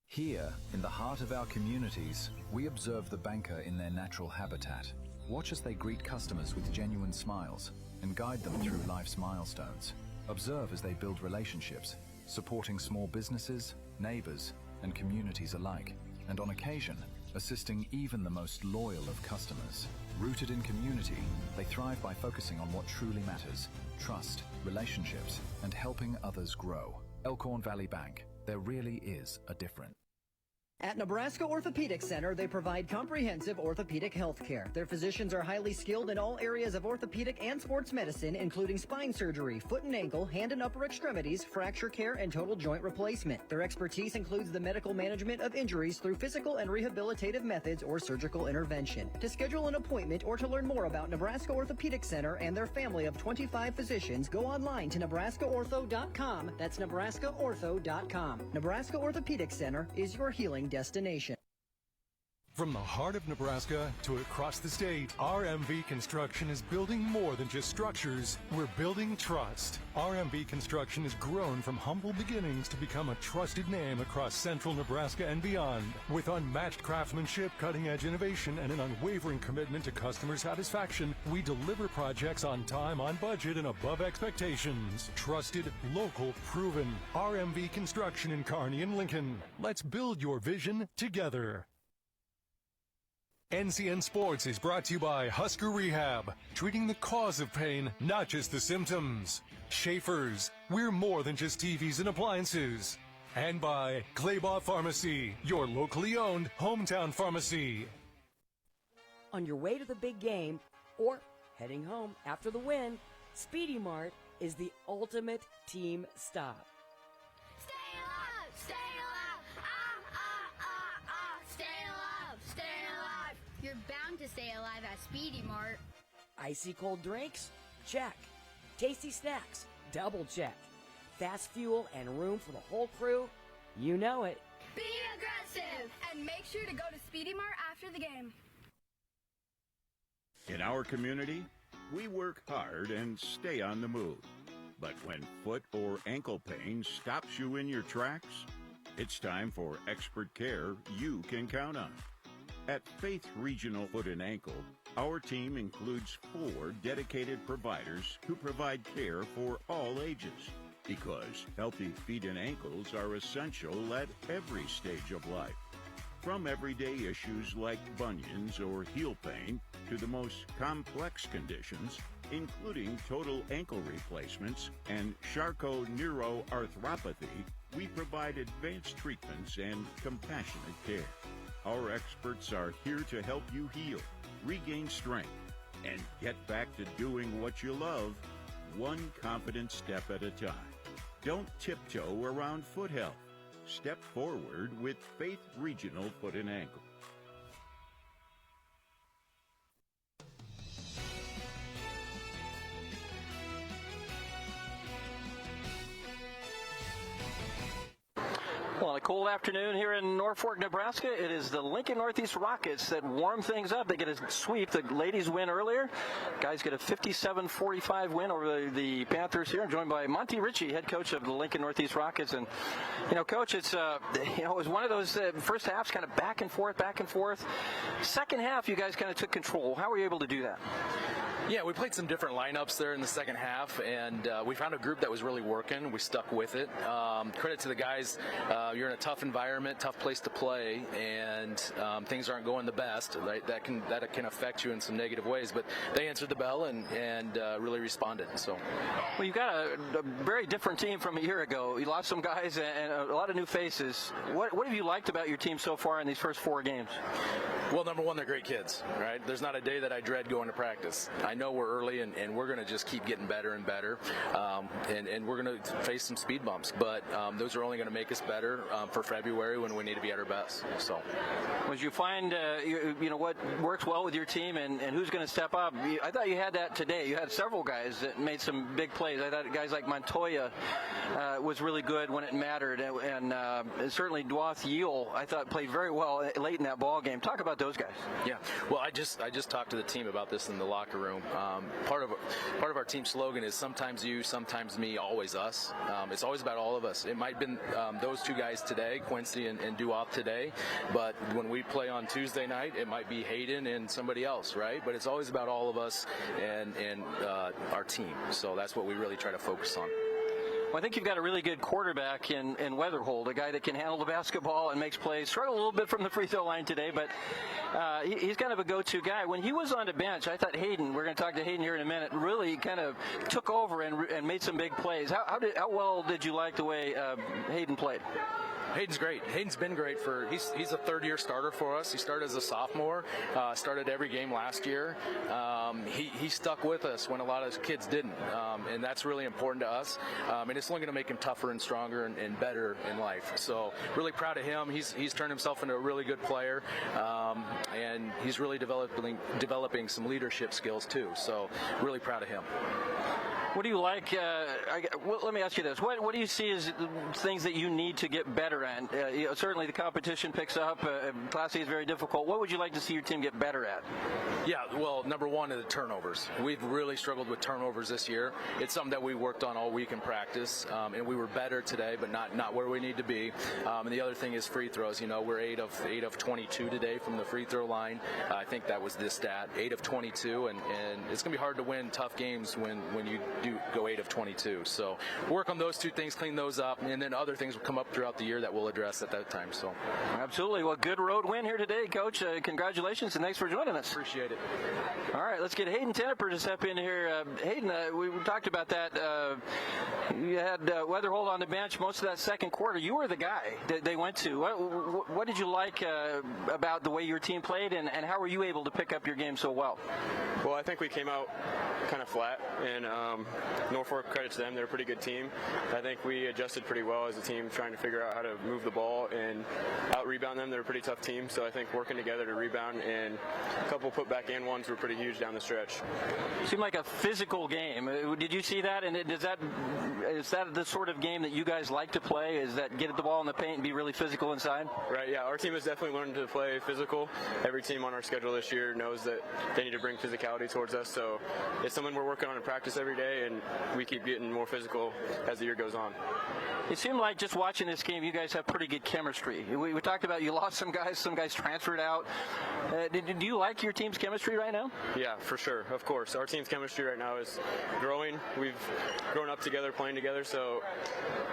Here, in the heart of our communities, we observe the banker in their natural habitat. Watch as they greet customers with genuine smiles and guide them through life's milestones. Observe as they build relationships, supporting small businesses, neighbors, and communities alike, and on occasion, assisting even the most loyal of customers. Rooted in community, they thrive by focusing on what truly matters: trust, relationships, and helping others grow. Elkhorn Valley Bank, there really is a difference. At Nebraska Orthopedic Center, they provide comprehensive orthopedic health care. Their physicians are highly skilled in all areas of orthopedic and sports medicine, including spine surgery, foot and ankle, hand and upper extremities, fracture care, and total joint replacement. Their expertise includes the medical management of injuries through physical and rehabilitative methods or surgical intervention. To schedule an appointment or to learn more about Nebraska Orthopedic Center and their family of 25 physicians, go online to nebraskaortho.com. That's nebraskaortho.com. Nebraska Orthopedic Center is your healing destination. From the heart of Nebraska to across the state, RMV Construction is building more than just structures. We're building trust. RMV Construction has grown from humble beginnings to become a trusted name across central Nebraska and beyond. With unmatched craftsmanship, cutting-edge innovation, and an unwavering commitment to customer satisfaction, we deliver projects on time, on budget, and above expectations. Trusted, local, proven. RMV Construction in Kearney and Lincoln. Let's build your vision together. NCN Sports is brought to you by Husker Rehab, treating the cause of pain, not just the symptoms. Schaefer's, we're more than just TVs and appliances. And by Claybaugh Pharmacy, your locally owned hometown pharmacy. On your way to the big game or heading home after the win, Speedy Mart is the ultimate team stop. Stay alive! Stay alive! Stay alive! Stay alive! You're bound to stay alive at Speedy Mart. Icy cold drinks? Check. Tasty snacks? Double check. Fast fuel and room for the whole crew? You know it. Be aggressive! And make sure to go to Speedy Mart after the game. In our community, we work hard and stay on the move. But when foot or ankle pain stops you in your tracks, it's time for expert care you can count on. At Faith Regional Foot and Ankle, our team includes 4 dedicated providers who provide care for all ages, because healthy feet and ankles are essential at every stage of life. From everyday issues like bunions or heel pain to the most complex conditions, including total ankle replacements and Charcot-neuroarthropathy, we provide advanced treatments and compassionate care. Our experts are here to help you heal, regain strength, and get back to doing what you love, one confident step at a time. Don't tiptoe around foot health. Step forward with Faith Regional Foot and Ankle. Well, on a cold afternoon here in Norfolk, Nebraska, it is the Lincoln Northeast Rockets that warm things up. They get a sweep. The ladies win earlier. Guys get a 57-45 win over the Panthers here. I'm joined by Monty Ritchie, head coach of the Lincoln Northeast Rockets. And, Coach, it's, it was one of those first halves kind of back and forth. Second half, you guys kind of took control. How were you able to do that? Yeah, we played some different lineups there in the second half, and we found a group that was really working. We stuck with it. Credit to the guys. You're in a tough environment, tough place to play, and things aren't going the best. Right? That can affect you in some negative ways, but they answered the bell and really responded. So, well, you've got a very different team from a year ago. You lost some guys and a lot of new faces. What have you liked about your team so far in these first 4 games? Well, number one, they're great kids, right? There's not a day that I dread going to practice. I know we're early, and we're going to just keep getting better and better, and we're going to face some speed bumps, but those are only going to make us better for February when we need to be at our best. So, as you find, you know what works well with your team, and who's going to step up? I thought you had that today. You had several guys that made some big plays. I thought guys like Montoya was really good when it mattered, and certainly Dwath Yeel, I thought, played very well late in that ball game. Talk about those guys. Yeah, well, I just talked to the team about this in the locker room. Part of our team slogan is sometimes you, sometimes me, always us. It's always about all of us. It might have been those 2 guys today, Quincy and Dwath today, but when we play on Tuesday night, it might be Hayden and somebody else, right? But it's always about all of us and our team. So that's what we really try to focus on. Well, I think you've got a really good quarterback in Weatherhold, a guy that can handle the basketball and makes plays. Struggled a little bit from the free throw line today, but he's kind of a go-to guy. When he was on the bench, I thought Hayden, we're going to talk to Hayden here in a minute, really kind of took over and made some big plays. How well did you like the way Hayden played? Hayden's great. Hayden's been great he's a third-year starter for us. He started as a sophomore, started every game last year. He stuck with us when a lot of kids didn't, and that's really important to us. And it's only going to make him tougher and stronger and better in life. So really proud of him. He's turned himself into a really good player, and he's really developing some leadership skills too. So really proud of him. What do you like? Let me ask you this. What do you see as things that you need to get better at? Certainly the competition picks up. Class A is very difficult. What would you like to see your team get better at? Yeah, well, number one is the turnovers. We've really struggled with turnovers this year. It's something that we worked on all week in practice, and we were better today, but not where we need to be. And the other thing is free throws. You know, we're 8 of 22 today from the free throw line. I think that was the stat, 8 of 22, and it's going to be hard to win tough games when you do go 8 of 22. So work on those 2 things, clean those up, and then other things will come up throughout the year that we'll address at that time. So absolutely. Well, good road win here today, Coach. Congratulations, and thanks for joining us. Appreciate it. All right, let's get Hayden Tenneper to step in here. Hayden, we talked about that. You had Weatherhold on the bench most of that second quarter. You were the guy that they went to. What did you like about the way your team played, and how were you able to pick up your game so well? Well, I think we came out kind of flat, and Norfolk, credit to them, they're a pretty good team. I think we adjusted pretty well as a team, trying to figure out how to move the ball and out-rebound them. They're a pretty tough team, so I think working together to rebound and a couple put-back-and-ones were pretty huge down the stretch. Seemed like a physical game. Did you see that? And is that the sort of game that you guys like to play? Is that get the ball in the paint and be really physical inside? Right, yeah. Our team has definitely learned to play physical. Every team on our schedule this year knows that they need to bring physicality towards us, so it's something we're working on in practice every day, and we keep getting more physical as the year goes on. It seemed like just watching this game, you guys have pretty good chemistry. We talked about you lost some guys transferred out. Do you like your team's chemistry right now? Yeah, for sure. Of course. Our team's chemistry right now is growing. We've grown up together, playing together, so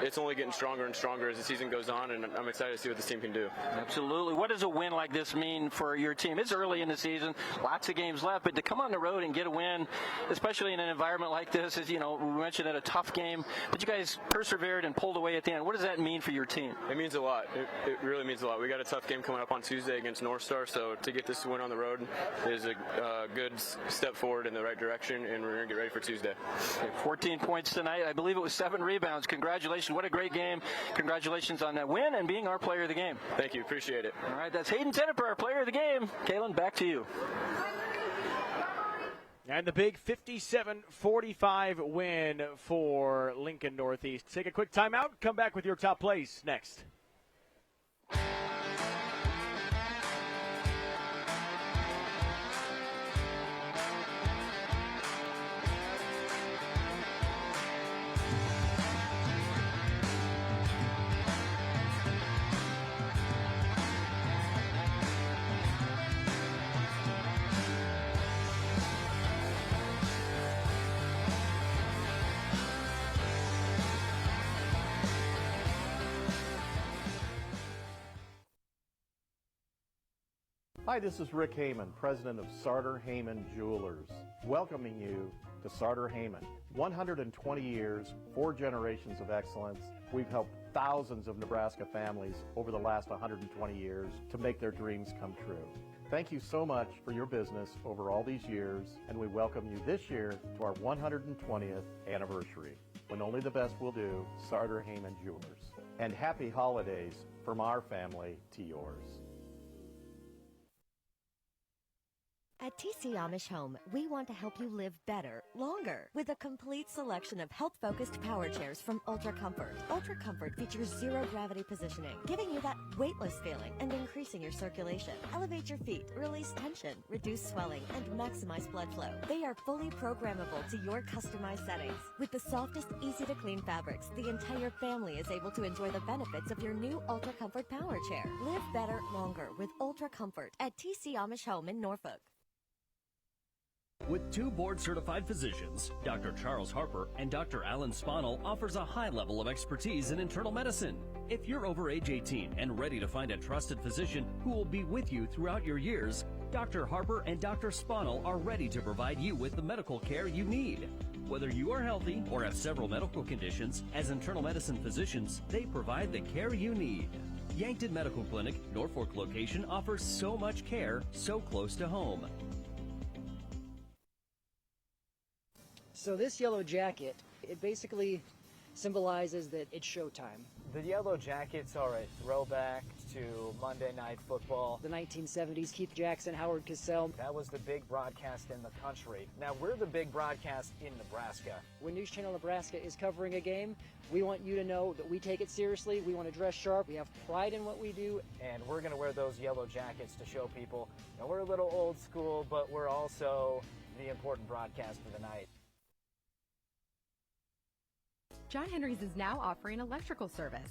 it's only getting stronger and stronger as the season goes on, and I'm excited to see what this team can do. Absolutely. What does a win like this mean for your team? It's early in the season, lots of games left, but to come on the road and get a win, especially in an environment like this, is, we mentioned it, a tough game, but you guys persevered and pulled away at the end. What does that mean for your team? It means a lot. It really means a lot. We got a tough game coming up on Tuesday against North Star, so to get this win on the road is a good step forward in the right direction, and we're going to get ready for Tuesday. 14 points tonight. I believe it was 7 rebounds. Congratulations. What a great game. Congratulations on that win and being our player of the game. Thank you. Appreciate it. All right, that's Hayden Tenneper, our player of the game. Kalen, back to you. And the big 57-45 win for Lincoln Northeast. Take a quick timeout. Come back with your top plays next. Hi, this is Rick Heyman, president of Sartor Heyman Jewelers, welcoming you to Sartor Heyman. 120 years, 4 generations of excellence. We've helped thousands of Nebraska families over the last 120 years to make their dreams come true. Thank you so much for your business over all these years, and we welcome you this year to our 120th anniversary, when only the best will do, Sartor Heyman Jewelers. And happy holidays from our family to yours. At TC Amish Home, we want to help you live better, longer, with a complete selection of health-focused power chairs from Ultra Comfort. Ultra Comfort features zero-gravity positioning, giving you that weightless feeling and increasing your circulation. Elevate your feet, release tension, reduce swelling, and maximize blood flow. They are fully programmable to your customized settings. With the softest, easy-to-clean fabrics, the entire family is able to enjoy the benefits of your new Ultra Comfort power chair. Live better, longer with Ultra Comfort at TC Amish Home in Norfolk. With 2 board-certified physicians, Dr. Charles Harper and Dr. Alan Spanel offers a high level of expertise in internal medicine. If you're over age 18 and ready to find a trusted physician who will be with you throughout your years, Dr. Harper and Dr. Spanel are ready to provide you with the medical care you need. Whether you are healthy or have several medical conditions, as internal medicine physicians, they provide the care you need. Yankton Medical Clinic, Norfolk location offers so much care so close to home. So this yellow jacket, it basically symbolizes that it's showtime. The Yellow Jackets are a throwback to Monday Night Football. The 1970s, Keith Jackson, Howard Cosell. That was the big broadcast in the country. Now we're the big broadcast in Nebraska. When News Channel Nebraska is covering a game, we want you to know that we take it seriously. We want to dress sharp. We have pride in what we do. And we're going to wear those yellow jackets to show people, you know, we're a little old school, but we're also the important broadcast of the night. John Henry's is now offering electrical service.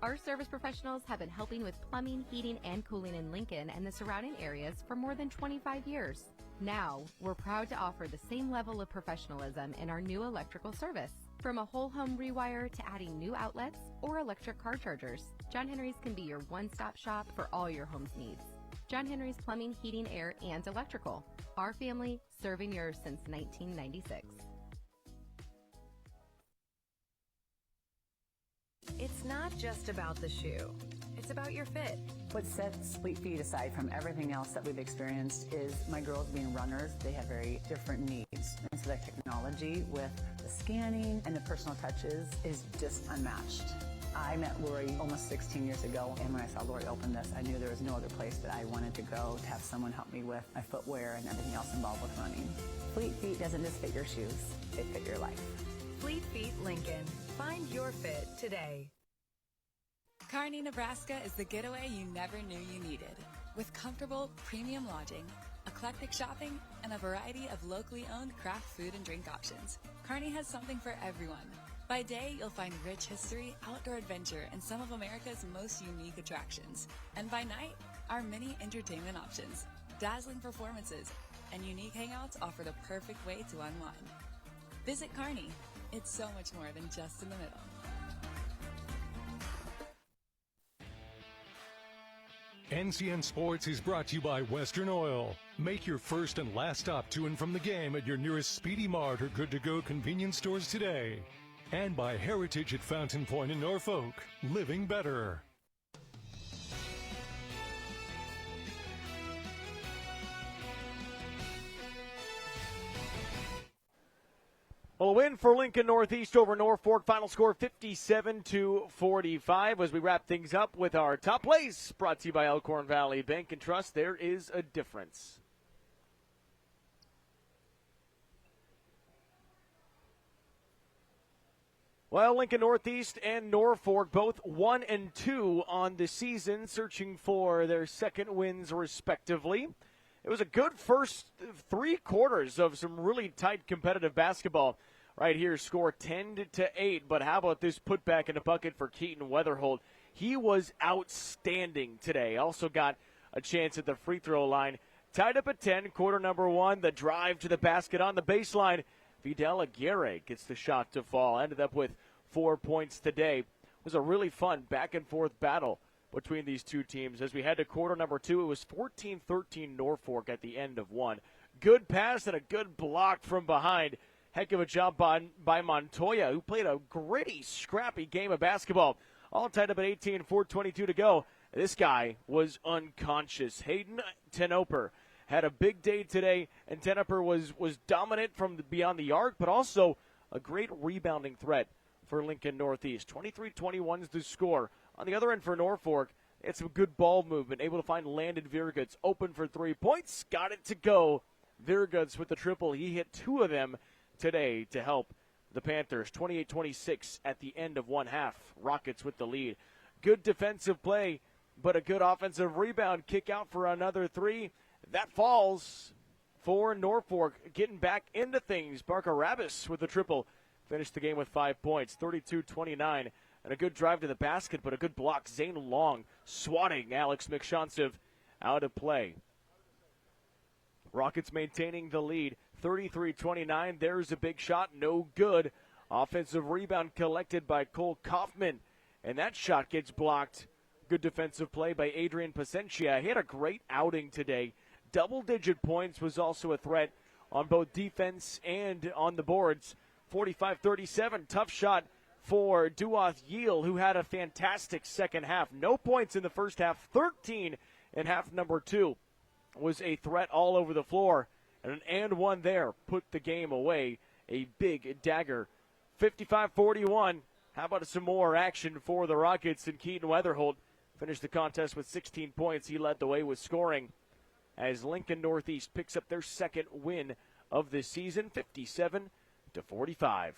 Our service professionals have been helping with plumbing, heating, and cooling in Lincoln and the surrounding areas for more than 25 years. Now, we're proud to offer the same level of professionalism in our new electrical service. From a whole home rewire to adding new outlets or electric car chargers, John Henry's can be your one-stop shop for all your home's needs. John Henry's Plumbing, Heating, Air, and Electrical. Our family serving yours since 1996. It's not just about the shoe. It's about your fit. What sets Fleet Feet aside from everything else that we've experienced is my girls being runners. They have very different needs. And so that technology with the scanning and the personal touches is just unmatched. I met Lori almost 16 years ago, and when I saw Lori open this, I knew there was no other place that I wanted to go to have someone help me with my footwear and everything else involved with running. Fleet Feet doesn't just fit your shoes, they fit your life. Fleet Feet Lincoln. Find your fit today. Kearney, Nebraska is the getaway you never knew you needed. With comfortable, premium lodging, eclectic shopping, and a variety of locally owned craft food and drink options, Kearney has something for everyone. By day, you'll find rich history, outdoor adventure, and some of America's most unique attractions. And by night, our many entertainment options, dazzling performances, and unique hangouts offer the perfect way to unwind. Visit Kearney. It's so much more than just in the middle. NCN Sports is brought to you by Western Oil. Make your first and last stop to and from the game at your nearest Speedy Mart or Good to Go convenience stores today. And by Heritage at Fountain Point in Norfolk. Living better. Well, a win for Lincoln Northeast over Norfolk. Final score 57-45 as we wrap things up with our top plays. Brought to you by Elkhorn Valley Bank and Trust. There is a difference. Well, Lincoln Northeast and Norfolk both 1-2 on the season, searching for their second wins respectively. It was a good first 3 quarters of some really tight competitive basketball. Right here, score 10-8. But how about this putback in the bucket for Keaton Weatherholt? He was outstanding today. Also got a chance at the free throw line. Tied up at 10, quarter number 1. The drive to the basket on the baseline. Vidal Aguirre gets the shot to fall. Ended up with 4 points today. It was a really fun back-and-forth battle between these two teams. As we head to quarter number 2, it was 14-13 Norfolk at the end of 1. Good pass and a good block from behind. Heck of a job by Montoya, who played a gritty, scrappy game of basketball. All tied up at 18, 4:22 to go. This guy was unconscious. Hayden Tenoper had a big day today, and Tenoper was dominant from beyond the arc, but also a great rebounding threat for Lincoln Northeast. 23-21 is the score. On the other end for Norfolk, it's some good ball movement, able to find Landon Virguts open for 3 points. Got it to go. Virguts with the triple. He hit 2 of them today to help the Panthers. 28-26 at the end of 1 half. Rockets with the lead. Good defensive play, but a good offensive rebound. Kick out for another 3. That falls for Norfolk. Getting back into things. Barker Rabis with the triple. Finished the game with 5 points. 32-29. And a good drive to the basket, but a good block. Zane Long swatting Alex McShonsev out of play. Rockets maintaining the lead. 33-29. There's a big shot. No good. Offensive rebound collected by Cole Kaufman. And that shot gets blocked. Good defensive play by Adrian Pacentia. He had a great outing today. Double-digit points, was also a threat on both defense and on the boards. 45-37. Tough shot for Duoth Yeel, who had a fantastic second half. No points in the first half. 13 in half number 2. Was a threat all over the floor. And one there put the game away. A big dagger. 55-41. How about some more action for the Rockets? And Keaton Weatherholt finished the contest with 16 points. He led the way with scoring as Lincoln Northeast picks up their second win of this season, 57-45.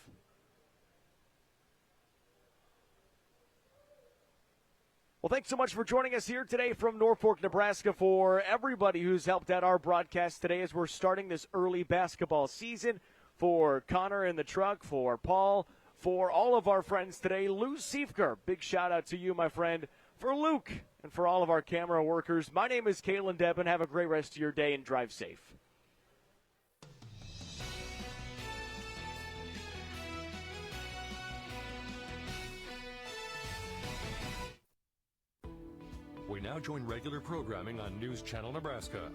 Well, thanks so much for joining us here today from Norfolk, Nebraska. For everybody who's helped out our broadcast today as we're starting this early basketball season, for Connor in the truck, for Paul, for all of our friends today, Lou Siefker, big shout out to you, my friend, for Luke, and for all of our camera workers. My name is Kalen Devin. Have a great rest of your day and drive safe. We now join regular programming on News Channel Nebraska.